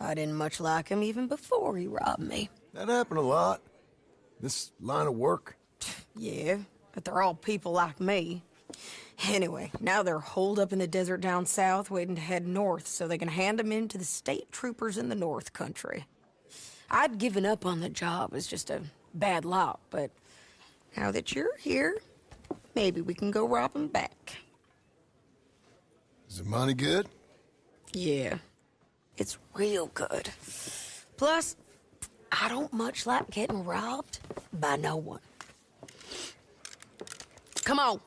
Speaker 12: I didn't much like him even before he robbed me.
Speaker 1: That happened a lot. This line of work.
Speaker 12: Yeah, but they're all people like me. Anyway, now they're holed up in the desert down south, waiting to head north so they can hand them in to the state troopers in the north country. I'd given up on the job as just a bad lot, but now that you're here, maybe we can go rob them back.
Speaker 1: Is the money good?
Speaker 12: Yeah, it's real good. Plus, I don't much like getting robbed by no one. Come on.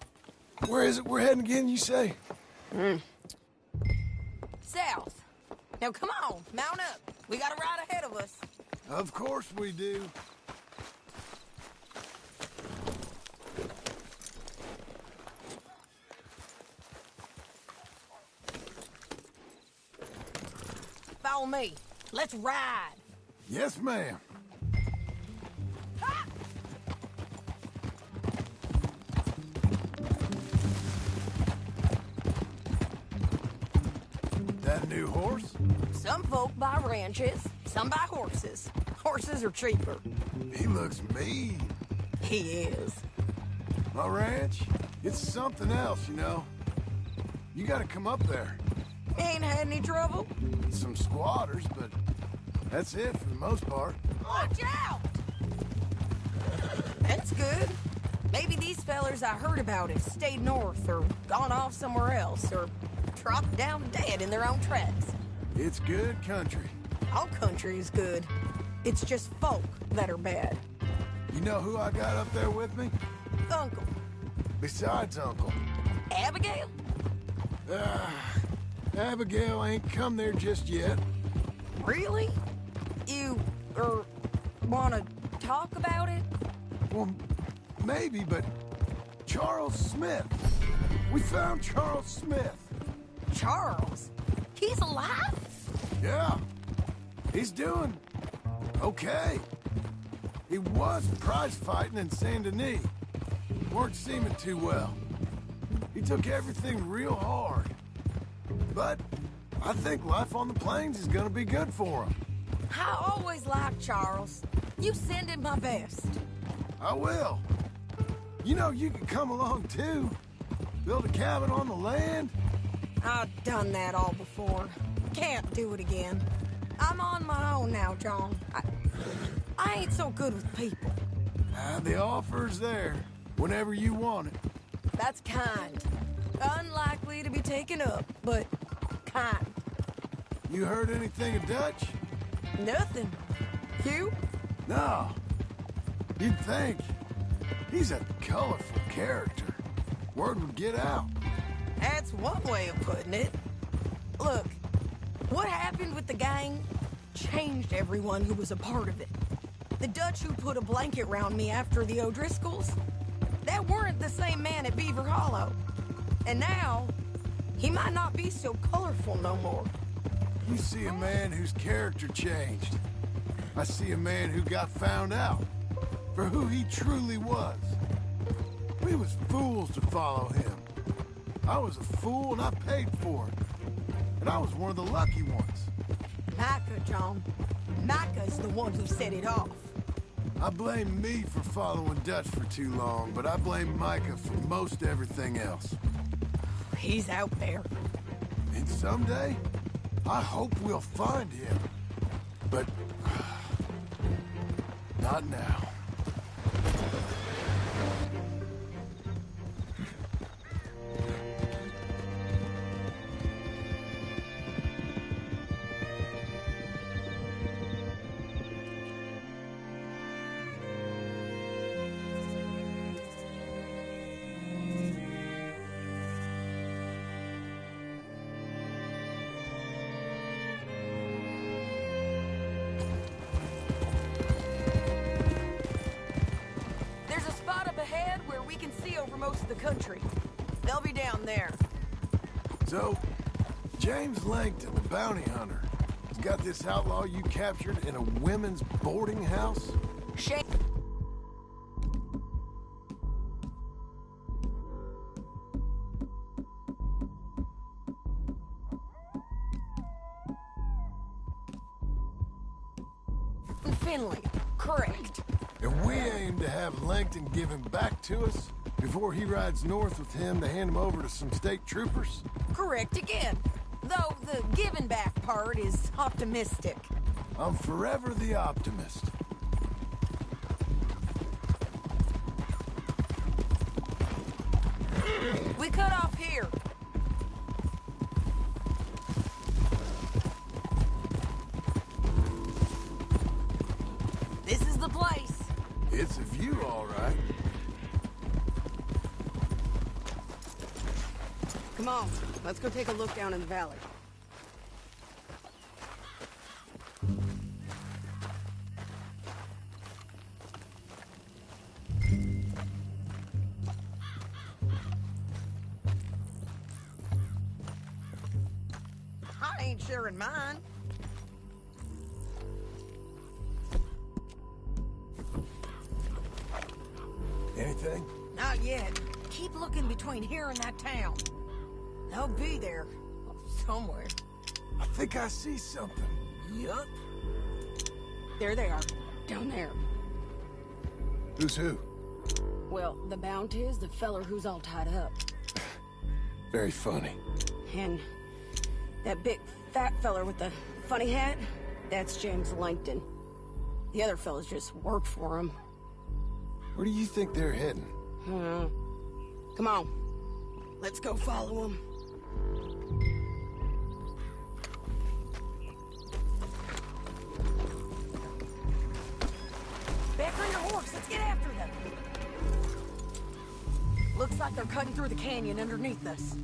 Speaker 1: Where is it we're heading again, you say?
Speaker 12: South. Now come on, mount up. We got a ride ahead of us.
Speaker 1: Of course we do.
Speaker 12: Follow me. Let's ride.
Speaker 1: Yes, ma'am. That new horse?
Speaker 12: Some folk buy ranches, some buy horses. Horses are cheaper.
Speaker 1: He looks mean.
Speaker 12: He is.
Speaker 1: My ranch, it's something else, you know. You gotta come up there.
Speaker 12: Ain't had any trouble?
Speaker 1: Some squatters, but that's it for the most part.
Speaker 12: Watch out! That's good. Maybe these fellers I heard about have stayed north or gone off somewhere else or dropped down dead in their own tracks.
Speaker 1: It's good country.
Speaker 12: All country is good. It's just folk that are bad.
Speaker 1: You know who I got up there with me?
Speaker 12: Uncle.
Speaker 1: Besides Uncle.
Speaker 12: Abigail?
Speaker 1: Abigail ain't come there just yet.
Speaker 12: Really? You, wanna talk about it?
Speaker 1: Well, maybe, but Charles Smith. We found Charles Smith.
Speaker 12: Charles? He's alive?
Speaker 1: Yeah. He's doing okay. He was prize fighting in Saint Denis. Weren't seeming too well. He took everything real hard. But I think life on the plains is gonna be good for him.
Speaker 12: I always liked Charles. You send him my best.
Speaker 1: I will. You know, you can come along too. Build a cabin on the land.
Speaker 12: I've done that all before. Can't do it again. I'm on my own now, John. I ain't so good with people.
Speaker 1: The offer's there, whenever you want it.
Speaker 12: That's kind. Unlikely to be taken up, but kind.
Speaker 1: You heard anything of Dutch?
Speaker 12: Nothing. You?
Speaker 1: No. You'd think. He's a colorful character. Word would get out.
Speaker 12: That's one way of putting it. Look, what happened with the gang changed everyone who was a part of it. The Dutch who put a blanket round me after the O'Driscolls, that weren't the same man at Beaver Hollow. And now, he might not be so colorful no more.
Speaker 1: You see a man whose character changed. I see a man who got found out for who he truly was. We was fools to follow him. I was a fool and I paid for it. And I was one of the lucky ones.
Speaker 12: Micah, John. Micah's the one who set it off.
Speaker 1: I blame me for following Dutch for too long, but I blame Micah for most everything else.
Speaker 12: He's out there.
Speaker 1: And someday, I hope we'll find him. But not now.
Speaker 12: Most of the country. They'll be down there.
Speaker 1: So, James Langton, the bounty hunter, has got this outlaw you captured in a women's boarding house?
Speaker 12: Shame. Finley, correct.
Speaker 1: And we aim to have Langton give him back to us before he rides north with him to hand him over to some state troopers?
Speaker 12: Correct again. Though the giving back part is optimistic.
Speaker 1: I'm forever the optimist.
Speaker 12: We cut off here. This is the place.
Speaker 1: It's a view, all right.
Speaker 12: Come on, let's go take a look down in the valley. I ain't sharing mine.
Speaker 1: Anything?
Speaker 12: Not yet. Keep looking between here and that town. They'll be there. Somewhere.
Speaker 1: I think I see something.
Speaker 12: Yup. There they are. Down there.
Speaker 1: Who's who?
Speaker 12: Well, the bounty is the feller who's all tied up.
Speaker 1: Very funny.
Speaker 12: And that big fat feller with the funny hat, that's James Langton. The other fellas just work for him.
Speaker 1: Where do you think they're heading?
Speaker 12: Come on. Let's go follow them. Back on your horse. Let's get after them. Looks like they're cutting through the canyon underneath us.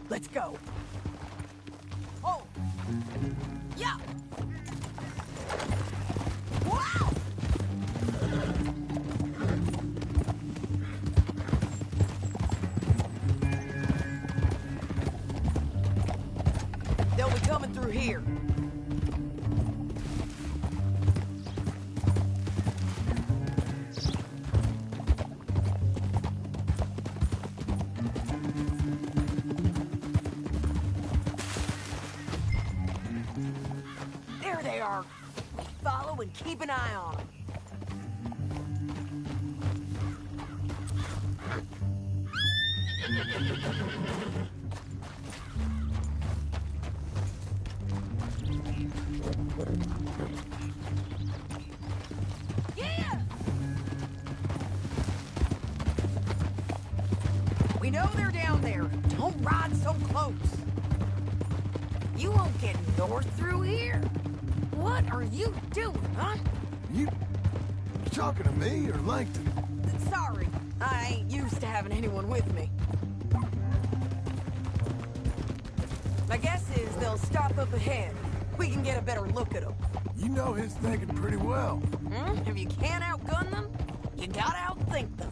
Speaker 12: Let's go. Yeah. Wow! They'll be coming through here. There they are. Follow and keep an eye on them. Yeah! We know they're down there. Don't ride so close. You won't get north through here. What are you doing, huh?
Speaker 1: You talking to me or Langton?
Speaker 12: Sorry, I ain't used to having anyone with me. My guess is they'll stop up ahead. We can get a better look at them.
Speaker 1: You know his thinking pretty well.
Speaker 12: If you can't outgun them, you gotta outthink them.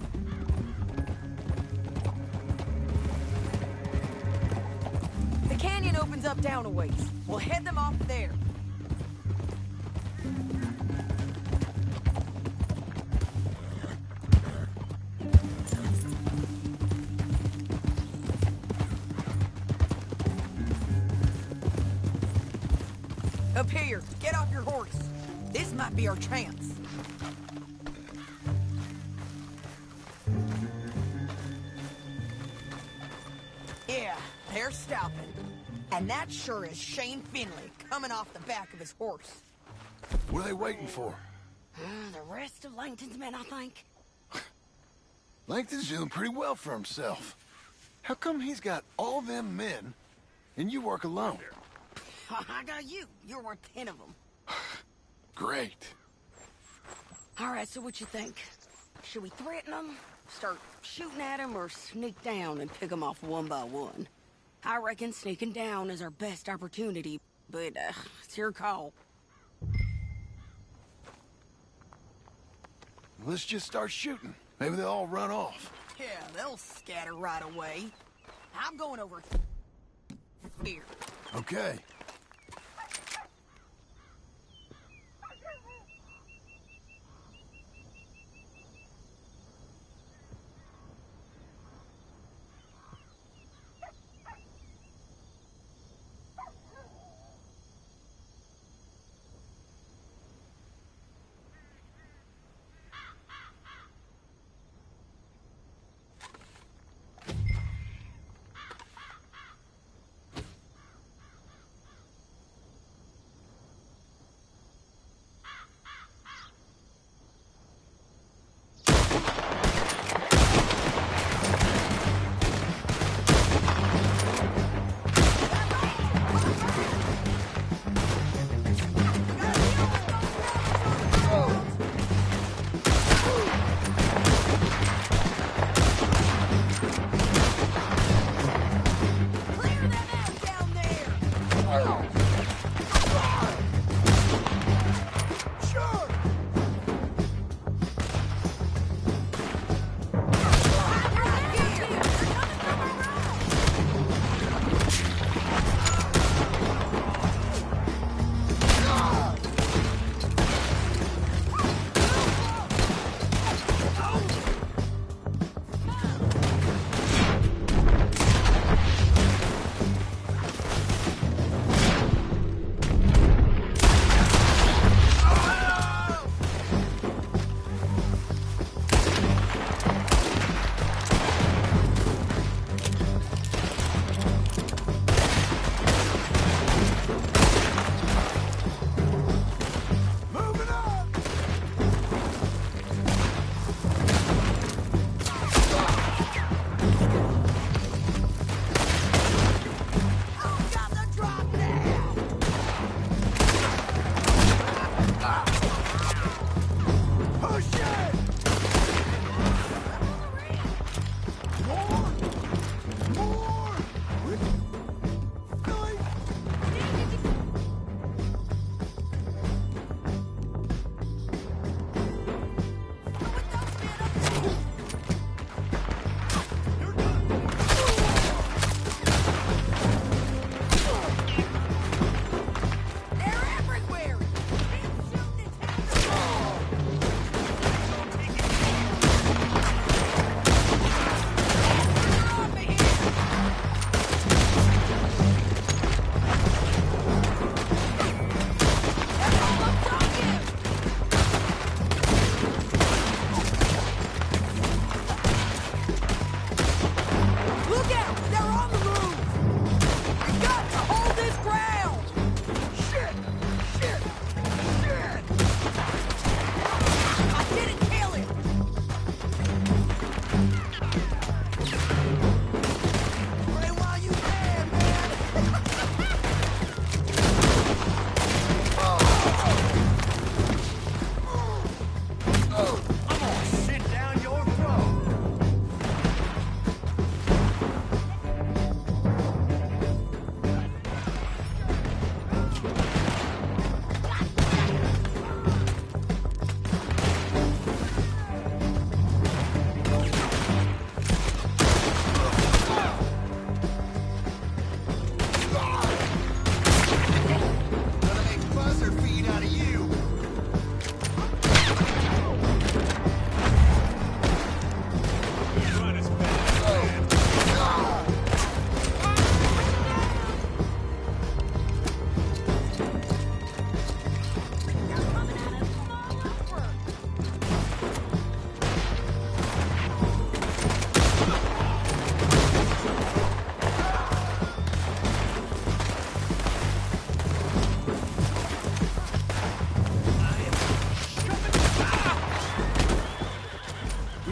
Speaker 12: The canyon opens up down a ways. We'll head them off there. Up here, get off your horse. This might be our chance. Yeah, they're stopping. And that sure is Shane Finley coming off the back of his horse.
Speaker 1: What are they waiting for?
Speaker 12: The rest of Langton's men, I think.
Speaker 1: Langton's doing pretty well for himself. How come he's got all them men, and you work alone?
Speaker 12: I got you. You're worth 10 of them.
Speaker 1: Great.
Speaker 12: All right, so what you think? Should we threaten them, start shooting at them, or sneak down and pick them off one by one? I reckon sneaking down is our best opportunity, but it's your call.
Speaker 1: Let's just start shooting. Maybe they'll all run off.
Speaker 12: Yeah, they'll scatter right away. I'm going over here.
Speaker 1: Okay.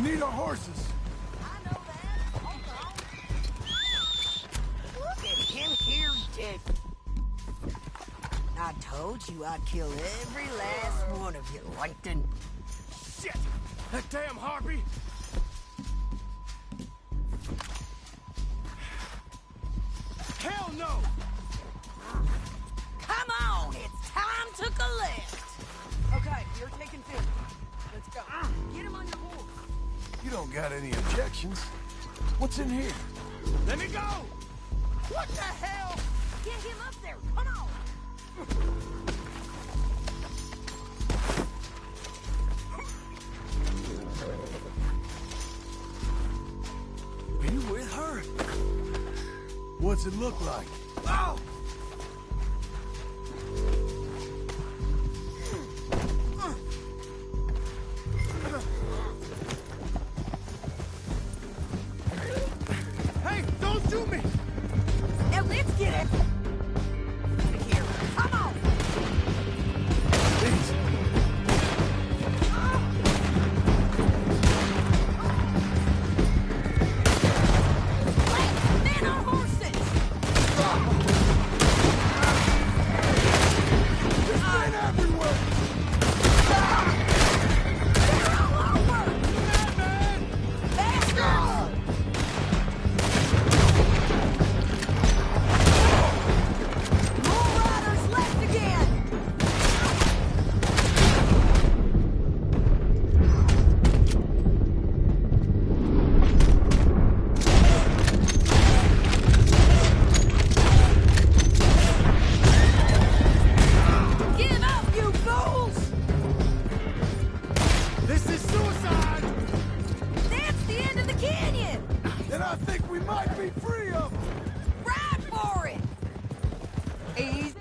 Speaker 1: need our horses.
Speaker 12: Look at him here, Dick. I told you I'd kill every last one of you, Langton.
Speaker 2: Shit! That damn harpy! Hell no!
Speaker 12: Come on, it's time to collect. Okay, you're taking 50. Let's go. Get him on your horse.
Speaker 1: You don't got any objections. What's in here?
Speaker 2: Let me go! What the hell?
Speaker 12: Get him up there. Come on.
Speaker 1: Are you with her? What's it look like?
Speaker 2: Oh! Hey, don't shoot me!
Speaker 12: Now let's get it. Here, come on. Men on horses.
Speaker 1: There's men everywhere!
Speaker 12: They're all over. Faster. More riders left again. Give up, you fools!
Speaker 2: This is suicide!
Speaker 12: That's the end of the canyon!
Speaker 1: Then I think we might be free of them!
Speaker 12: Ride for it! Easy.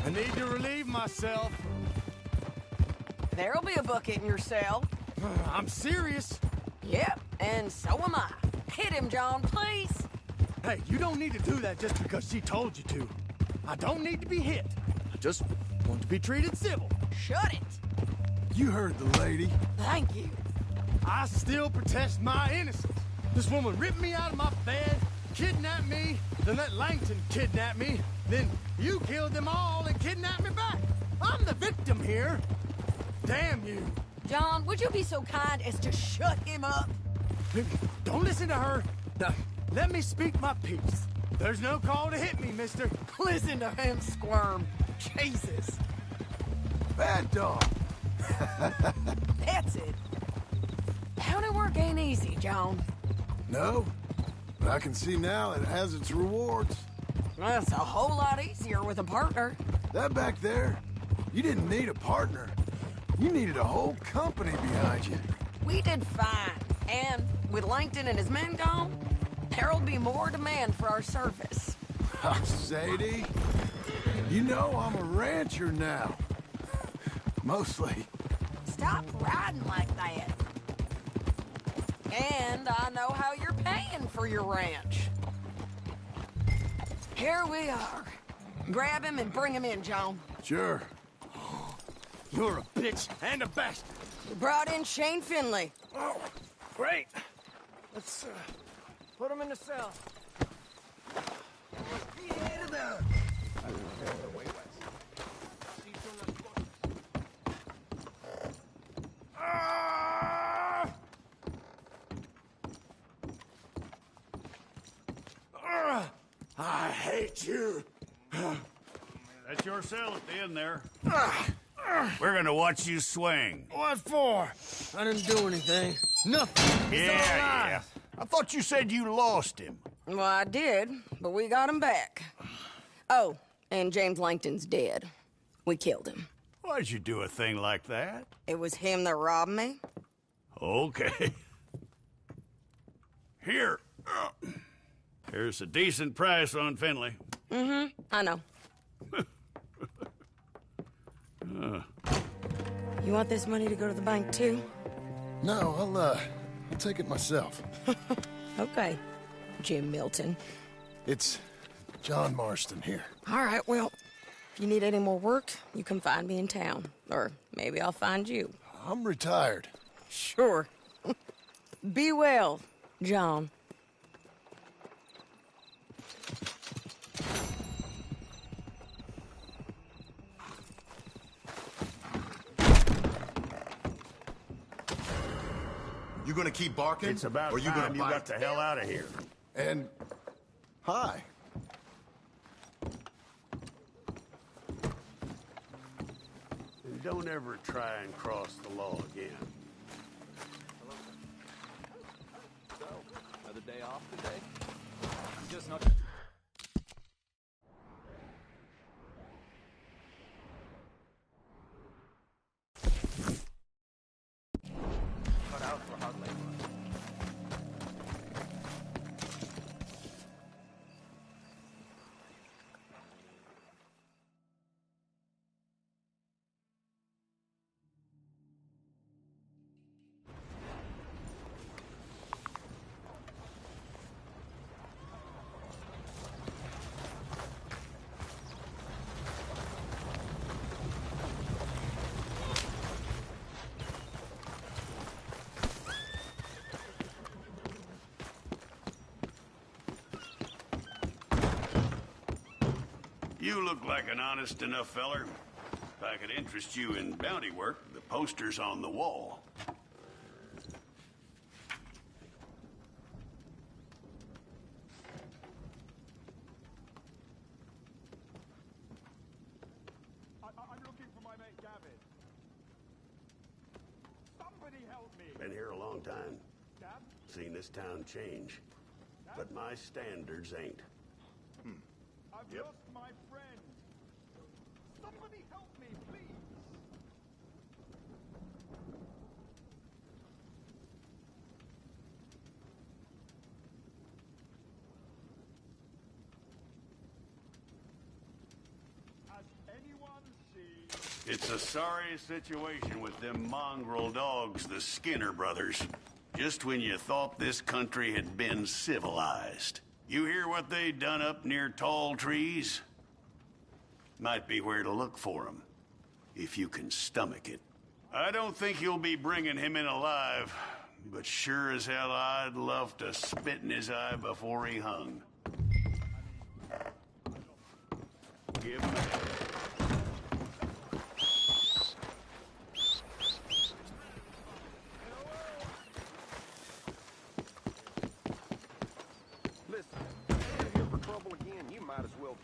Speaker 2: I need to relieve myself.
Speaker 12: There'll be a bucket in your cell.
Speaker 2: I'm serious.
Speaker 12: Yep, and so am I. Hit him, John, please.
Speaker 2: Hey, you don't need to do that just because she told you to. I don't need to be hit. I just want to be treated civil.
Speaker 12: Shut it.
Speaker 1: You heard the lady.
Speaker 12: Thank you.
Speaker 2: I still protest my innocence. This woman ripped me out of my bed, kidnapped me, then let Langton kidnap me, then you killed them all and kidnapped me back. I'm the victim here. Damn you.
Speaker 12: John, would you be so kind as to shut him up?
Speaker 2: Don't listen to her. Now, let me speak my piece. There's no call to hit me, mister.
Speaker 12: Listen to him squirm. Jesus.
Speaker 1: Bad dog.
Speaker 12: That's it. County work ain't easy, John.
Speaker 1: No, but I can see now it has its rewards.
Speaker 12: That's a whole lot easier with a partner.
Speaker 1: That back there, you didn't need a partner. You needed a whole company behind you.
Speaker 12: We did fine. And with Langton and his men gone, there'll be more demand for our service.
Speaker 1: Sadie, you know I'm a rancher now. Mostly.
Speaker 12: Stop riding like that. And I know how you're paying for your ranch. Here we are. Grab him and bring him in, John.
Speaker 1: Sure.
Speaker 2: You're a bitch and a bastard.
Speaker 12: We brought in Shane Finley.
Speaker 2: Oh, great. Let's put him in the cell. I hate you.
Speaker 16: That's your cell at the end there. We're gonna watch you swing.
Speaker 2: What for? I didn't do anything. Nothing.
Speaker 16: Yeah. I thought you said you lost him.
Speaker 12: Well, I did, but we got him back. Oh, and James Langton's dead. We killed him.
Speaker 16: Why'd you do a thing like that?
Speaker 12: It was him that robbed me.
Speaker 16: Okay. Here. There's a decent price on Finley.
Speaker 12: Mm-hmm, I know. You want this money to go to the bank, too?
Speaker 1: No, I'll take it myself.
Speaker 12: Okay, Jim Milton.
Speaker 1: It's John Marston here.
Speaker 12: All right, well, if you need any more work, you can find me in town. Or maybe I'll find you.
Speaker 1: I'm retired.
Speaker 12: Sure. Be well, John.
Speaker 17: You gonna keep barking?
Speaker 16: It's about
Speaker 17: or you
Speaker 16: time
Speaker 17: gonna
Speaker 16: you got the hell out of here.
Speaker 1: And... hi.
Speaker 16: And don't ever try and cross the law again.
Speaker 5: So, another day off today? Just not...
Speaker 16: You look like an honest enough feller. If I could interest you in bounty work, the poster's on the wall.
Speaker 18: I'm looking for my mate Gavin. Somebody help me.
Speaker 16: Been here a long time.
Speaker 18: Gav?
Speaker 16: Seen this town change. But my standards ain't.
Speaker 18: I've lost my friend. Somebody help me, please. Has anyone seen...
Speaker 16: It's a sorry situation with them mongrel dogs, the Skinner brothers. Just when you thought this country had been civilized. You hear what they done up near Tall Trees? Might be where to look for them, if you can stomach it. I don't think you'll be bringing him in alive, but sure as hell I'd love to spit in his eye before he hung. Give him a...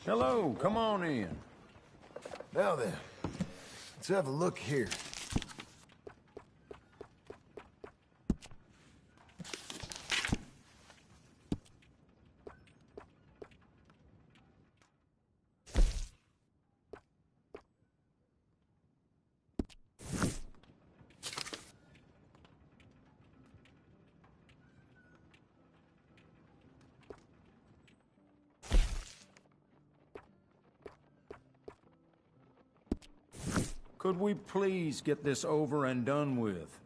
Speaker 9: Hello, come on in.
Speaker 1: Now then, let's have a look here.
Speaker 9: Could we please get this over and done with?